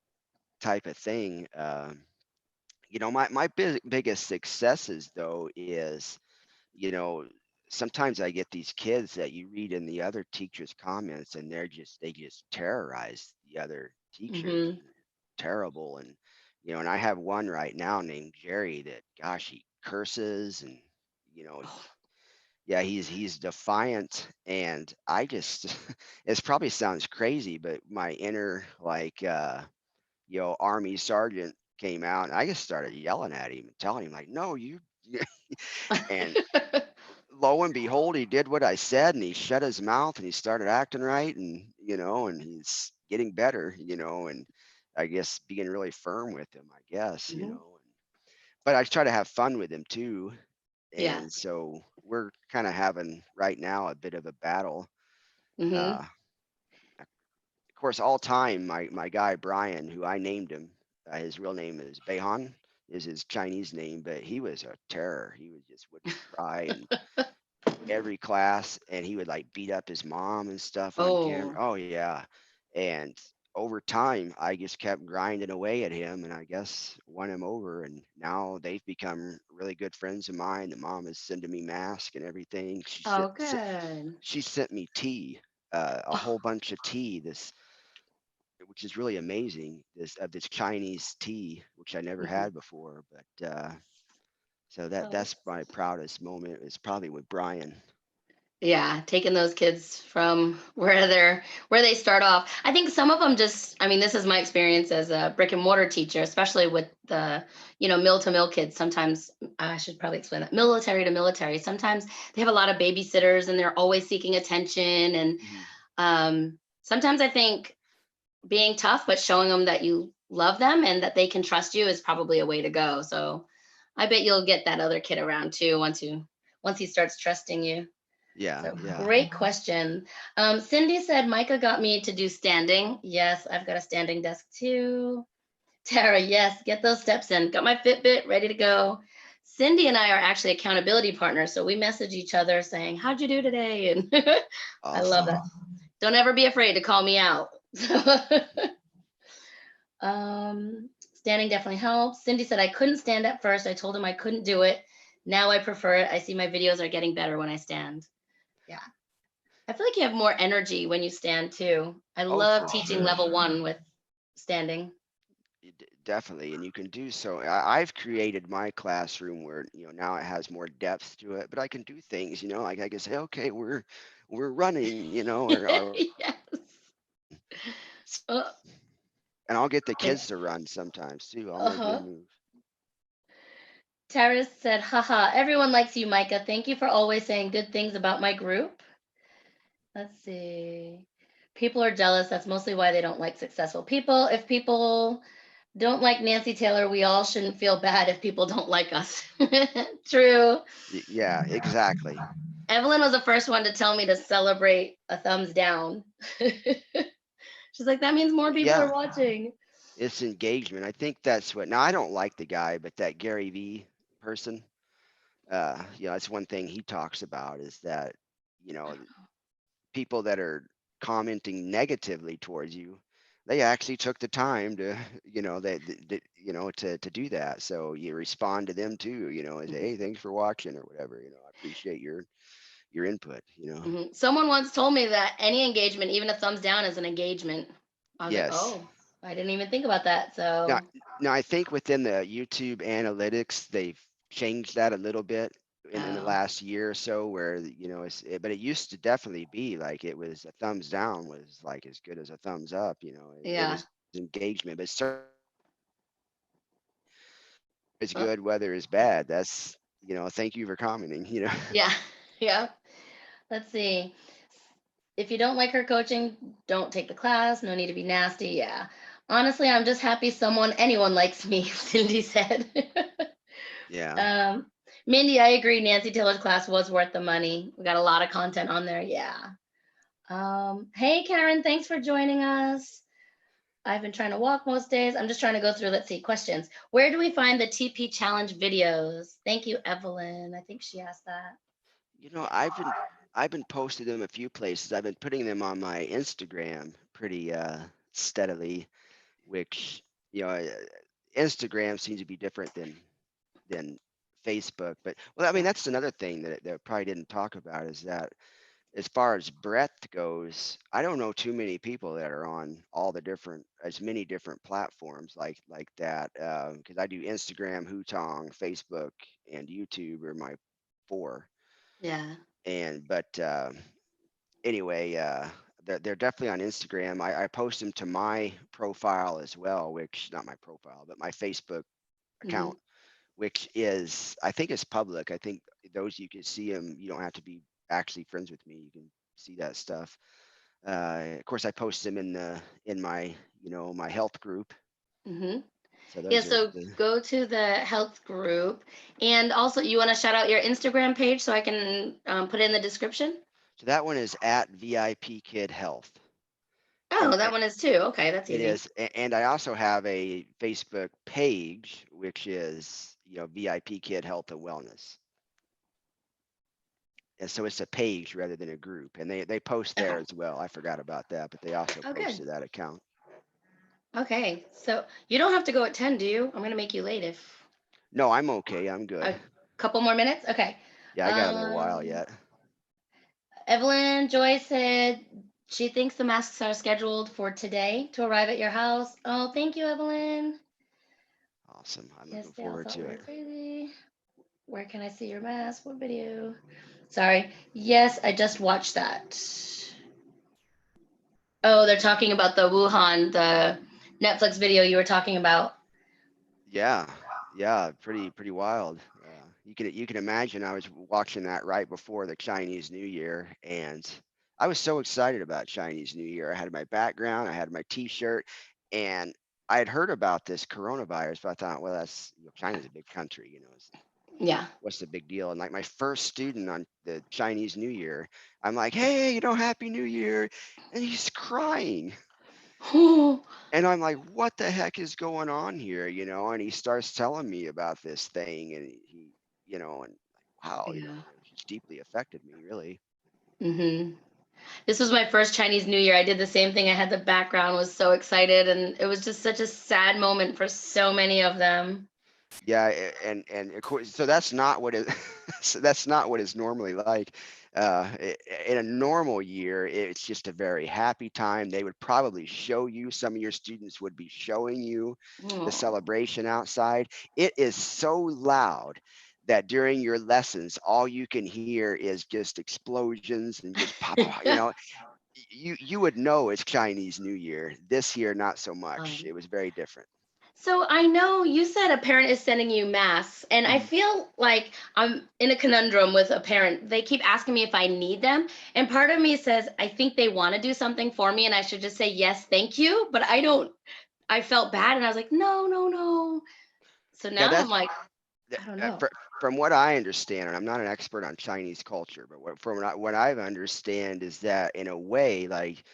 type of thing. My biggest successes though is you know, sometimes I get these kids that you read in the other teachers' comments, and they just terrorize the other teachers Hmm. and terrible. And I have one right now named Jerry that, gosh, he curses, and you know, yeah, he's defiant, and I just it probably sounds crazy, but my inner like army sergeant came out, and I just started yelling at him and telling him like, no, you. And lo and behold, he did what I said, and he shut his mouth, and he started acting right, and he's getting better, and I guess being really firm with him, I guess. Hmm. But I try to have fun with him too. Yeah. And so we're kind of having right now a bit of a battle. Hmm. Of course, all time, my guy Brian, who I named him, his real name is Behan, is his Chinese name, but he was a terror. He would just wouldn't cry, and every class, and he would like beat up his mom and stuff on camera. Oh. Oh yeah. And over time, I just kept grinding away at him, and I guess won him over. And now they've become really good friends of mine. The mom is sending me masks and everything. Oh, good. She sent me tea, a Oh, whole bunch of tea. Which is really amazing. This Chinese tea, which I never mhm. had before. But so Oh, that's my proudest moment. Is probably with Brian. Yeah, taking those kids from where they start off. I think some of them just, I mean, this is my experience as a brick and mortar teacher, especially with the, mill to mill kids. Sometimes I should probably explain that. Military to military. Sometimes they have a lot of babysitters and they're always seeking attention. And Mhm. sometimes I think being tough, but showing them that you love them and that they can trust you is probably a way to go. So I bet you'll get that other kid around too once he starts trusting you. Yeah, So yeah. great question. Cindy said Micah got me to do standing. Yes, I've got a standing desk too. Tara, yes, get those steps in. Got my Fitbit ready to go. Cindy and I are actually accountability partners, so we message each other saying, "How'd you do today?" And I love Awesome. that. Don't ever be afraid to call me out. Standing definitely helps. Cindy said I couldn't stand at first. I told him I couldn't do it. Now I prefer it. I see my videos are getting better when I stand. Yeah. I feel like you have more energy when you stand too. I Oh, love for teaching sure. level one with standing. Definitely, and you can do so. I've created my classroom where now it has more depth to it, but I can do things, like I can say, okay, we're running, or Yes. Uh, and I'll get the and kids to run sometimes too. I'll make uh-huh. them move. Tara said, haha, everyone likes you, Micah. Thank you for always saying good things about my group. Let's see. People are jealous. That's mostly why they don't like successful people. If people don't like Nancy Taylor, we all shouldn't feel bad if people don't like us. True. Yeah, exactly. Evelyn was the first one to tell me to celebrate a thumbs down. She's like, that means more people are Yeah, watching. it's engagement. I think that's what. Now I don't like the guy, but that Gary V person, that's one thing he talks about is that, you know, people that are commenting negatively towards you, they actually took the time to, to do that. So you respond to them too, and say, Mhm, hey, thanks for watching or whatever. I appreciate your input. mhm. Someone once told me that any engagement, even a thumbs down, is an engagement. I was like, Yes. oh, I didn't even think about that. Now, So, now I think within the YouTube analytics, they've changed that a little bit in the oh, last year or so, where but it used to definitely be like it was a thumbs down was like as good as a thumbs up. It yeah. was engagement, but it's Uh, good, weather is bad. That's thank you for commenting. yeah. Yeah. Let's see. If you don't like her coaching, don't take the class. No need to be nasty. Yeah. Honestly, I'm just happy anyone likes me, Cindy said. Yeah. um, Mindy, I agree. Nancy Taylor's class was worth the money. We got a lot of content on there. Yeah. Hey, Karen, thanks for joining us. I've been trying to walk most days. I'm just trying to go through, let's see, questions. Where do we find the TP challenge videos? Thank you, Evelyn. I think she asked that. I've been posting them a few places. I've been putting them on my Instagram pretty steadily, which Instagram seems to be different than Facebook. But well, I mean Yeah. that's another thing that I probably didn't talk about is that as far as breadth goes, I don't know too many people that are on as many different platforms like that. Because I do Instagram, Hutong, Facebook, and YouTube are my four. Yeah. And but anyway, they're definitely on Instagram. I post them to my profile as well, which not my profile, but my Facebook Hmm. account, which is I think it's public. I think those you can see them. You don't have to be actually friends with me. You can see that stuff. Of course, I post them in my my health group. Hmm. So Yeah, those are so go to the health group. And also, you want to shout out your Instagram page so I can put it in the description? so that one is at VIPKid Health, and Oh, that one is too. Okay, that's it easy. is, and I also have a Facebook page which is VIP Kid Health and Wellness. And so it's a page rather than a group, and they post Okay. there as well. I forgot about that, but they also Oh, post good. to that account. Okay, so you don't have to go at 10, do you? I'm going to make you late if No, I'm okay. I'm good. a couple more minutes. Okay. Yeah, I got a little while Um, yet. Evelyn Joy said she thinks the masks are scheduled for today to arrive at your house. Oh, thank you, Evelyn. Awesome. I'm Yes, looking they all forward thought to we were it. crazy. Where can I see your mask? What video? Sorry. Yes, I just watched that. Oh, they're talking about the Wuhan, the Netflix video you were talking about. Yeah, yeah, pretty wild. You can imagine I was watching that right before the Chinese New Year, and I was so excited about Chinese New Year. I had my background, I had my T-shirt, and I had heard about this coronavirus, but I thought, well, that's China's a big country, Yeah. what's the big deal? And like my first student on the Chinese New Year, I'm like, hey, Happy New Year, and he's crying. And I'm like, what the heck is going on here? And he starts telling me about this thing, and and wow, Yeah. it just deeply affected me, really. Hmm. This was my first Chinese New Year. I did the same thing. I had the background, was so excited, and it was just such a sad moment for so many of them. Yeah, and of course, so that's not what it, so that's not what it's normally like. In a normal year, it's just a very happy time. They would probably show you, some of your students would be showing you the Oh, celebration outside. It is so loud that during your lessons, all you can hear is just explosions and just pop, pop, pop, you would know it's Chinese New Year. This year, not so much. Um, It was very different. so I know you said a parent is sending you masks, and I Mhm. feel like I'm in a conundrum with a parent. They keep asking me if I need them, and part of me says I think they want to do something for me, and I should just say yes, thank you. But I don't. I felt bad, and I was like, no, no, no. So Yeah, now I'm that's like, I don't know. from what I understand, and I'm not an expert on Chinese culture, but what I understand is that in a way, like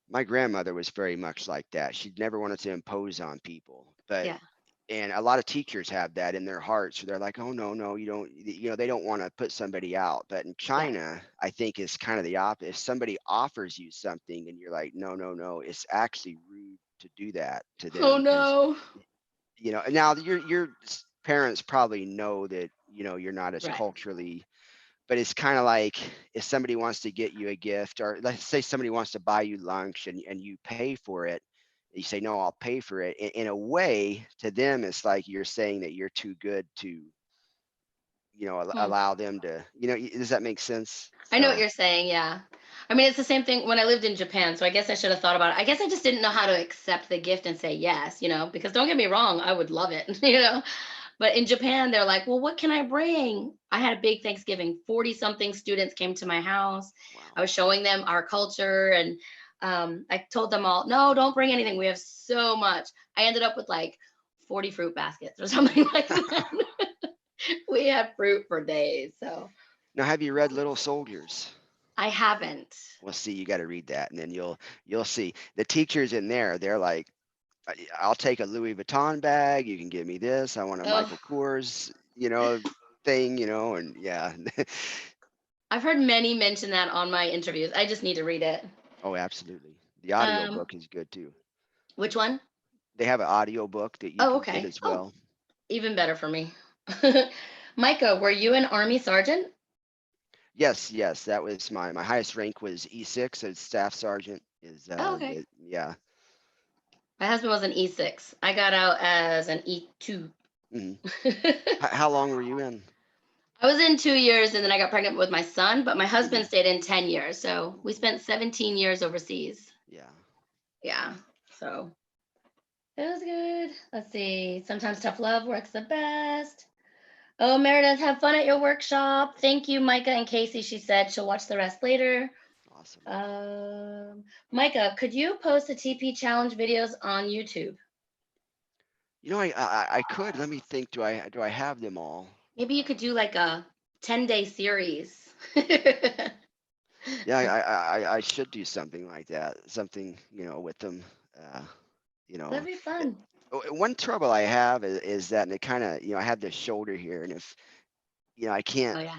my grandmother was very much like that. She never wanted to impose on people, but Yeah, and a lot of teachers have that in their hearts. So they're like, oh no, no, you don't, they don't want to put somebody out. But in yeah. China, I think is kind of the opposite. If somebody offers you something and you're like, no, no, no, it's actually rude to do that to Oh them because no. now your parents probably know that you're not as Right. culturally, but it's kind of like if somebody wants to get you a gift, or let's say somebody wants to buy you lunch and you pay for it, you say no, I'll pay for it. In a way, to them it's like you're saying that you're too good to Hmm. allow them to, does that make sense? I know what So you're saying. Yeah. I mean, it's the same thing when I lived in Japan. So I guess I should have thought about it. I guess I just didn't know how to accept the gift and say yes, because don't get me wrong, I would love it, But in Japan, they're like, well, what can I bring? I had a big Thanksgiving. 40 something students came to my house. I wow. was showing them our culture, and I told them all, no, don't bring anything. We have so much. I ended up with like 40 fruit baskets or something like that. We had fruit for days. So Now, have you read Little Soldiers? I haven't. Well, see, you got to read that, and then you'll see the teachers in there. They're like, I'll take a Louis Vuitton bag. You can give me this. I want a Oh, Michael Kors, thing, and yeah. I've heard many mention that on my interviews. I just need to read it. Oh, absolutely. The audio Um, book is good too. which one? They have an audio book that you Oh, can get okay. as Oh, well. even better for me. Micah, were you an Army sergeant? Yes, yes, that was my highest rank was E6, so staff sergeant is Oh, okay. yeah. My husband was an E6. I got out as an E2. Mhm. I How long were you in? was in 2 years and then I got pregnant with my son, but my husband Mhm. stayed in 10 years. So we Ooh, spent 17 years overseas. yeah. Yeah. So it was good. Let's see. Sometimes tough love works the best. Oh, Meredith, have fun at your workshop. Thank you, Micah and Casey. She said she'll watch the rest later. Awesome. Micah, could you post the TP challenge videos on YouTube? I could. Let me think. Do I have them all? Maybe you could do like a 10-day series. Yeah, I should do something like that. Something, with them. Uh, you That'd know, be it, fun. one trouble I have is that, and it kind of, I have this shoulder here, and if, I can't. Oh yeah.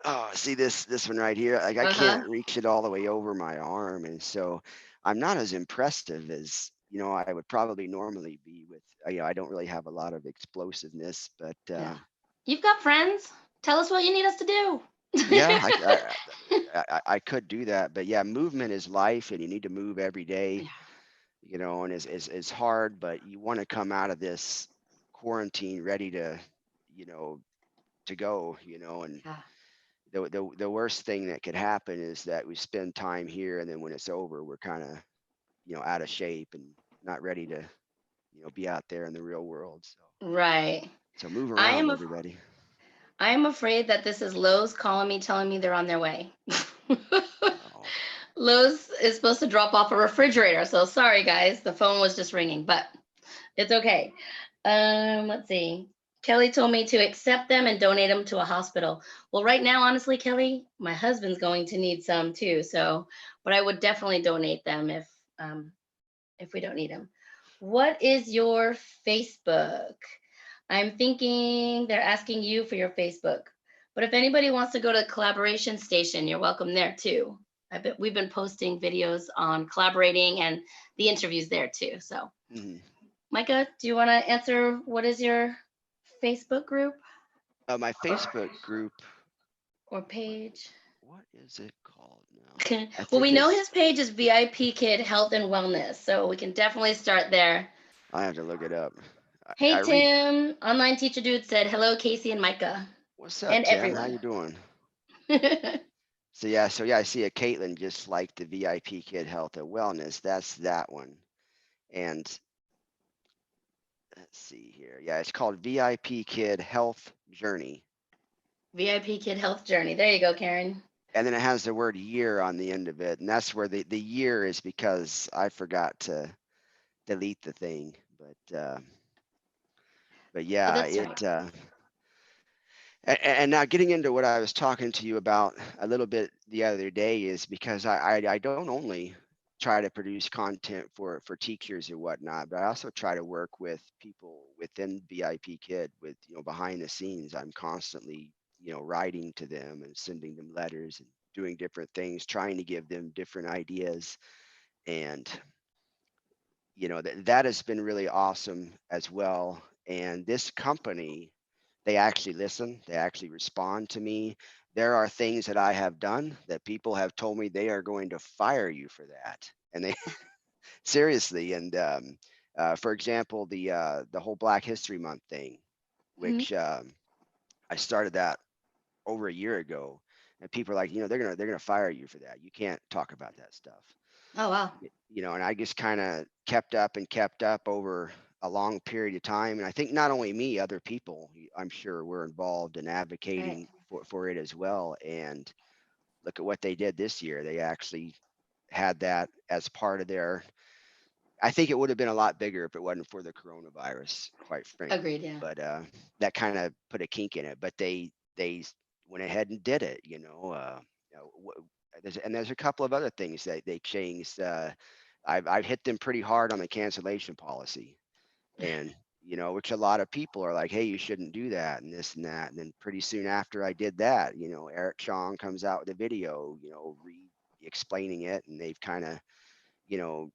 Oh, see this one right here. Like I Uh-huh. can't reach it all the way over my arm, and so I'm not as impressive as I would probably normally be with. I don't really have a lot of explosiveness, but Yeah. You've got friends. Tell us what you need us to do. yeah, I could do that. But yeah, movement is life, and you need to move every day. Yeah. And it's hard, but you want to come out of this quarantine ready to, you know, to go. And Yeah. the worst thing that could happen is that we spend time here, and then when it's over, we're kind of, out of shape and not ready to, be out there in the real world. Right. So move I around, am everybody. I am afraid that this is Lowe's calling me, telling me they're on their way. Oh, Lowe's is supposed to drop off a refrigerator. So sorry, guys. The phone was just ringing, but it's okay. Let's see. Kelly told me to accept them and donate them to a hospital. Well, right now, honestly, Kelly, my husband's going to need some too. So, but I would definitely donate them if we don't need them. What is your Facebook? I'm thinking they're asking you for your Facebook. But if anybody wants to go to Collaboration Station, you're welcome there too. We've been posting videos on collaborating and the interviews there too. So, mhm. Micah, do you want to answer what is your Facebook group My Facebook group, or what page? what is it called now? I Well, think we know it's. his page is VIPKid Health and Wellness, so we can definitely start there. I have to look it up. I Hey, read. Tim, online teacher dude said hello, Casey and Micah, What's up, and Tim? How everyone. you doing? So yeah, I see a Caitlin just like the VIP Kid Health and Wellness. That's that one. And let's see here. Yeah, it's called VIP Kid Health Journey. VIPKid Health Journey. There you go, Karen. And then it has the word year on the end of it. And that's where the year is because I forgot to delete the thing. But Oh, yeah, that's right. and now getting into what I was talking to you about a little bit the other day is because I don't only try to produce content for teachers or whatnot, but I also try to work with people within VIP Kid with, behind the scenes. I'm constantly, writing to them and sending them letters and doing different things, trying to give them different ideas. And, that has been really awesome as well. And this company, they actually listen, they actually respond to me. There are things that I have done that people have told me they are going to fire you for that. And they seriously. And for example, the whole Black History Month thing, Mhm. which I started that over a year ago, and people are like, they're gonna fire you for that. You can't talk about that stuff. Oh, wow. And I just kind of kept up over a long period of time. And I think not only me, other people, I'm sure, were involved in Right. advocating for it as well. And look at what they did this year. They actually had that as part of their. I think it would have been a lot bigger if it wasn't for the coronavirus, quite frankly. Agreed. Yeah. But that kind of put a kink in it. But they went ahead and did it. There's a couple of other things that they changed. I've hit them pretty hard on the cancellation policy, and which a lot of people are like, hey, you shouldn't do that and this and that. And then pretty soon after I did that, Eric Chong comes out with a video, explaining it, and they've kind of, you know,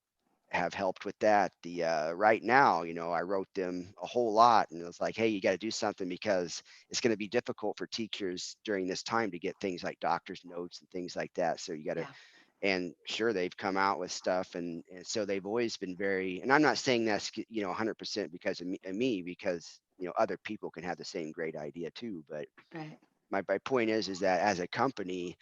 have helped with that. The right now, I wrote them a whole lot, and it was like, hey, you got to do something because it's going to be difficult for teachers during this time to get things like doctor's notes and things like that. So you got to. Yeah. And sure, they've come out with stuff, and so they've always been very. And I'm not saying that's 100% because of me, because other people can have the same great idea too. But Right. my point is that as a company,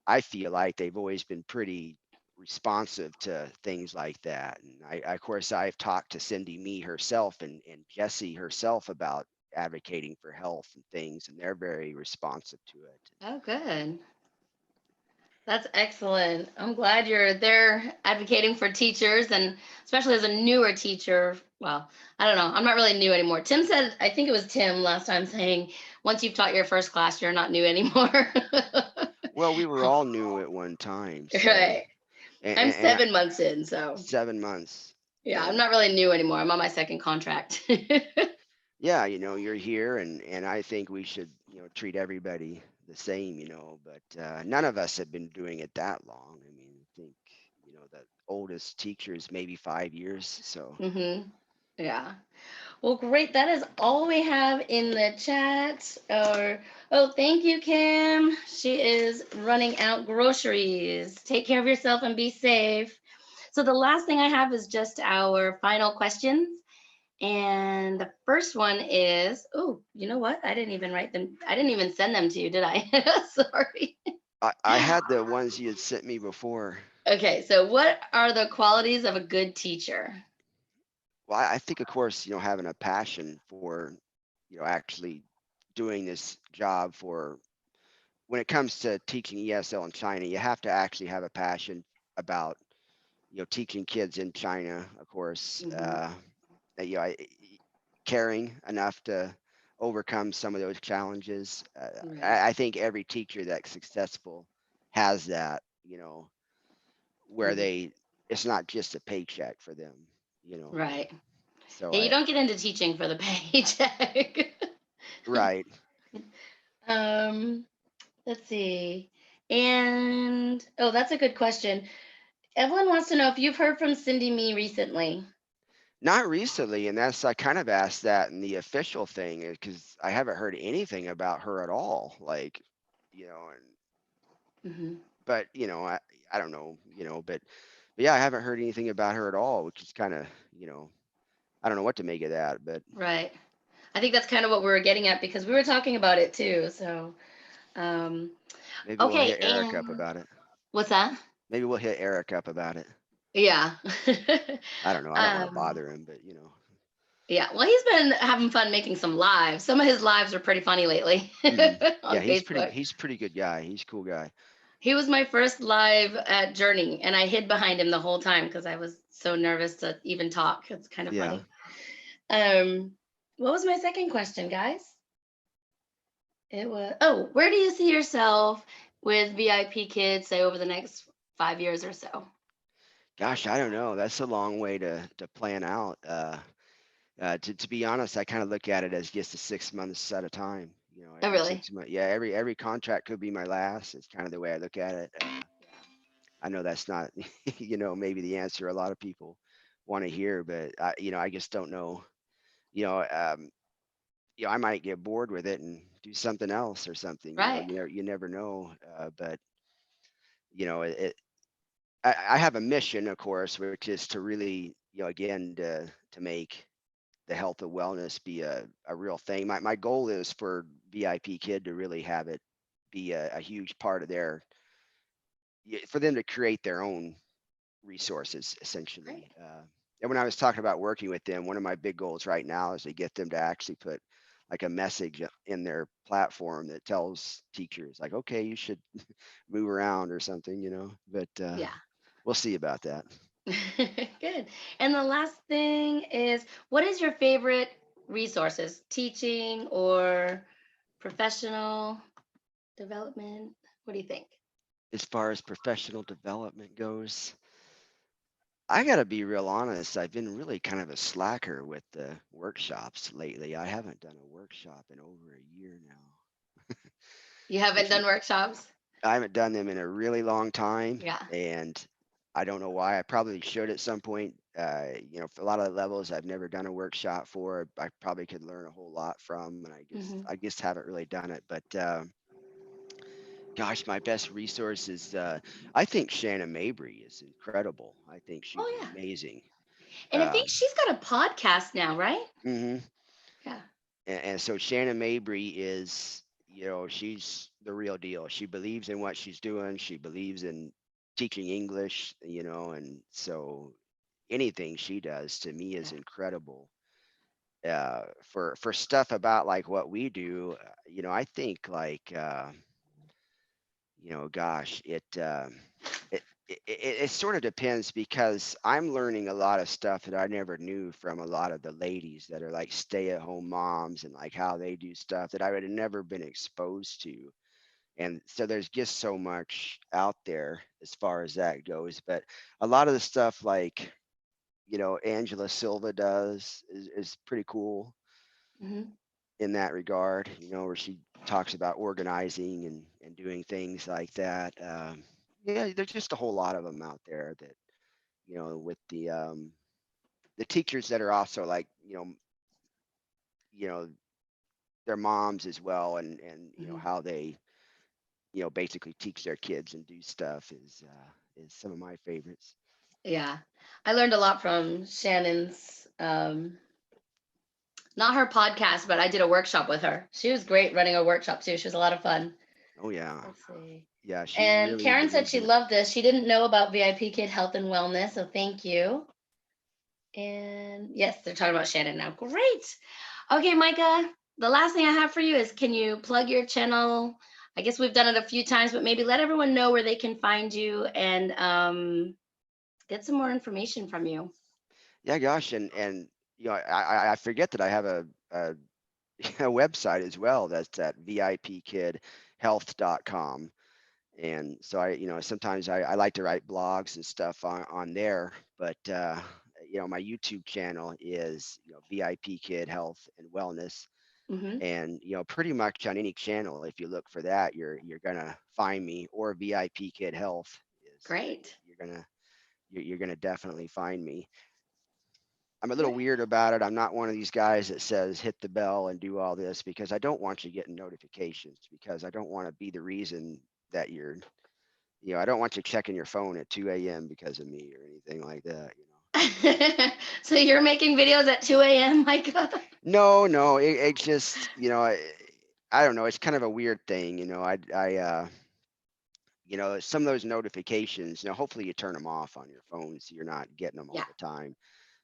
I feel like they've always been pretty responsive to things like that. And of course, I've talked to Cindy Me herself and Jesse herself about advocating for health and things, and they're very responsive to it. Oh, good. That's excellent. I'm glad you're there advocating for teachers and especially as a newer teacher. Well, I don't know. I'm not really new anymore. Tim said, I think it was Tim last time saying, once you've taught your first class, you're not new anymore. Well, we were all new at one time, so Right. I'm and 7 months in, so 7 months, yeah, I'm and not really new anymore. I'm on my second contract. yeah, you're here, and I think we should treat everybody the same, but none of us have been doing it that long. I mean, I think the oldest teacher is maybe 5 years. So Yeah. Well, great. That is all we have in the chat. Or oh, thank you, Kim. She is running out groceries. Take care of yourself and be safe. So the last thing I have is just our final questions. And the first one is, oh, you know what? I didn't even write them. I didn't even send them to you, did I? Sorry. I had the ones you had sent me before. Okay, so what are the qualities of a good teacher? Well, I think, of course, having a passion for, actually doing this job for when it comes to teaching ESL in China, you have to actually have a passion about, teaching kids in China, of course, Hmm. caring enough to overcome some of those challenges. Right, I think every teacher that's successful has that, where hmm, it's not just a paycheck for them, you know. right. So Yeah, you don't get into teaching for the paycheck. right. um, let's see. And oh, that's a good question. Evelyn wants to know if you've heard from Cindy Me recently. Not recently, and I kind of asked that in the official thing because I haven't heard anything about her at all. Like, and Hmm. but I don't know, but yeah, I haven't heard anything about her at all, which is kind of, I don't know what to make of that, but Right. I think that's kind of what we were getting at because we were talking about it too. So, um, maybe we'll okay. hit Eric up And about it. what's that? Maybe we'll hit Eric up about it. Yeah. I don't know. I don't want to um, bother him, but yeah. Well, he's been having fun making some lives. Some of his lives are pretty funny lately mhm. Yeah, on Facebook. he's pretty good guy. He's a cool guy. He was my first live at Journey, and I hid behind him the whole time because I was so nervous to even talk. It's kind of Yeah. funny. Um, what was my second question, guys? It was, oh, where do you see yourself with VIP Kids, say over the next 5 years or so? Gosh, I don't know. That's a long way to plan out. To be honest, I kind of look at it as just a 6 months at a time. Oh, Every really? 6 months. Yeah, every contract could be my last. It's kind of the way I look at it. I know that's not, maybe the answer a lot of people want to hear, but I just don't know. You know, um, I might get bored with it and do something else or something. Right. You never know. But it I have a mission, of course, which is to really, again, to make the health and wellness be a real thing. My goal is for VIP Kid to really have it be a huge part of for them to create their own resources, Right. essentially. And when I was talking about working with them, one of my big goals right now is to get them to actually put like a message in their platform that tells teachers like, okay, you should move around or something, but Yeah. we'll see about that. Good. And the last thing is, what is your favorite resources, teaching or professional development? What do you think? As far as professional development goes, I got to be real honest. I've been really kind of a slacker with the workshops lately. I haven't done a workshop in over a year now, You haven't which done workshops? I haven't done them in a really long time, Yeah. and I don't know why. I probably should at some point. For a lot of the levels I've never done a workshop for, I probably could learn a whole lot from, and Hmm. I just haven't really done it. But gosh, my best resource is I think Shannon Mabry is incredible. I think she'd Oh, be yeah. amazing. And I think she's got a podcast now, right? Mhm. Yeah. And so Shannon Mabry is, she's the real deal. She believes in what she's doing. She believes in teaching English, and so anything she does to me is Yeah. incredible. For stuff about like what we do, I think like, gosh, it sort of depends because I'm learning a lot of stuff that I never knew from a lot of the ladies that are like stay-at-home moms and like how they do stuff that I would have never been exposed to. And so there's just so much out there as far as that goes. But a lot of the stuff like, Angela Silva does is pretty cool Hmm. in that regard, where she talks about organizing and doing things like that. Yeah, there's just a whole lot of them out there that, with the teachers that are also like, you know, their moms as well, and Hmm. how they, basically teach their kids and do stuff is some of my favorites. Yeah. I learned a lot from Shannon's. Not her podcast, but I did a workshop with her. She was great running a workshop too. She was a lot of fun. Oh yeah. Let's see. Yeah, she And really Karen said believes she in it. loved this. She didn't know about VIPKid Health and Wellness, so thank you. And yes, they're talking about Shannon now. Great. Okay, Micah, the last thing I have for you is, can you plug your channel? I guess we've done it a few times, but maybe let everyone know where they can find you and get some more information from you. Yeah, gosh, and I forget that I have a a website as well. That's at VIPKidHealth.com. And so sometimes I like to write blogs and stuff on there, but my YouTube channel is VIP Kid Health and Wellness. Hmm. And pretty much on any channel, if you look for that, you're gonna find me, or VIP Kid Health is Great. you're gonna definitely find me. I'm a little Great. weird about it. I'm not one of these guys that says hit the bell and do all this, because I don't want you getting notifications, because I don't want to be the reason that I don't want you checking your phone at 2 a.m. because of me or anything like that. So you're making videos at 2 a.m., Micah? No, no, it just, I don't know. It's kind of a weird thing. Some of those notifications, hopefully you turn them off on your phone so you're not getting them all Yeah, the time.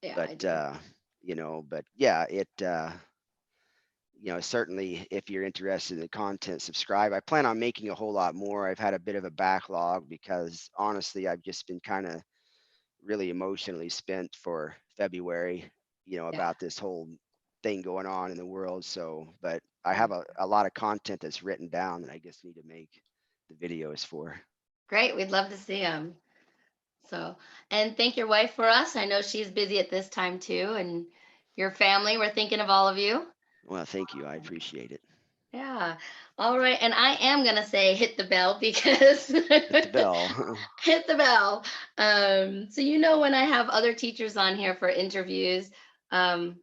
yeah, But, I do. but yeah, certainly if you're interested in the content, subscribe. I plan on making a whole lot more. I've had a bit of a backlog because honestly, I've just been kind of really emotionally spent for February, Yeah. about this whole thing going on in the world. So, but I Yeah. have a lot of content that's written down that I just need to make the videos for. Great. We'd love to see them. So, and thank your wife for us. I know she's busy at this time too, and your family. We're thinking of all of you. Well, thank you. I appreciate it. Yeah. All right. And I am going to say hit the bell because Hit the bell. hit the bell. So, when I have other teachers on here for interviews, um,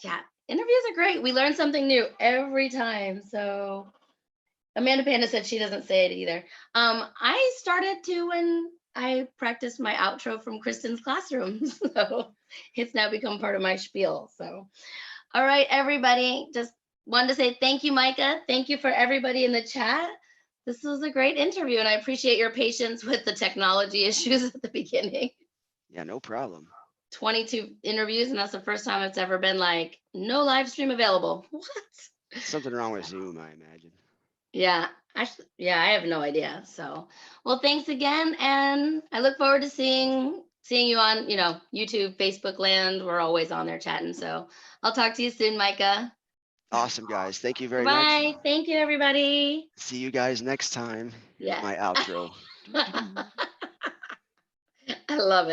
yeah, interviews are great. We learn something new every time. So, Amanda Panda said she doesn't say it either. I started to when I practiced my outro from Kristen's classroom. So, it's now become part of my spiel. So, all right, everybody. Just wanted to say thank you, Micah. Thank you for everybody in the chat. This was a great interview, and I appreciate your patience with the technology issues at the beginning. Yeah, no problem. 22 interviews, and that's the first time it's ever been like no live stream available. What? Something wrong with Zoom, I imagine. Yeah, I have no idea. So, well, thanks again, and I look forward to seeing you on, YouTube, Facebook land. We're always on there chatting. So, I'll talk to you soon, Micah. Awesome, guys. Thank you very much. Bye. Thank you, everybody. See you guys next time. Here's Yes. my outro. I love it.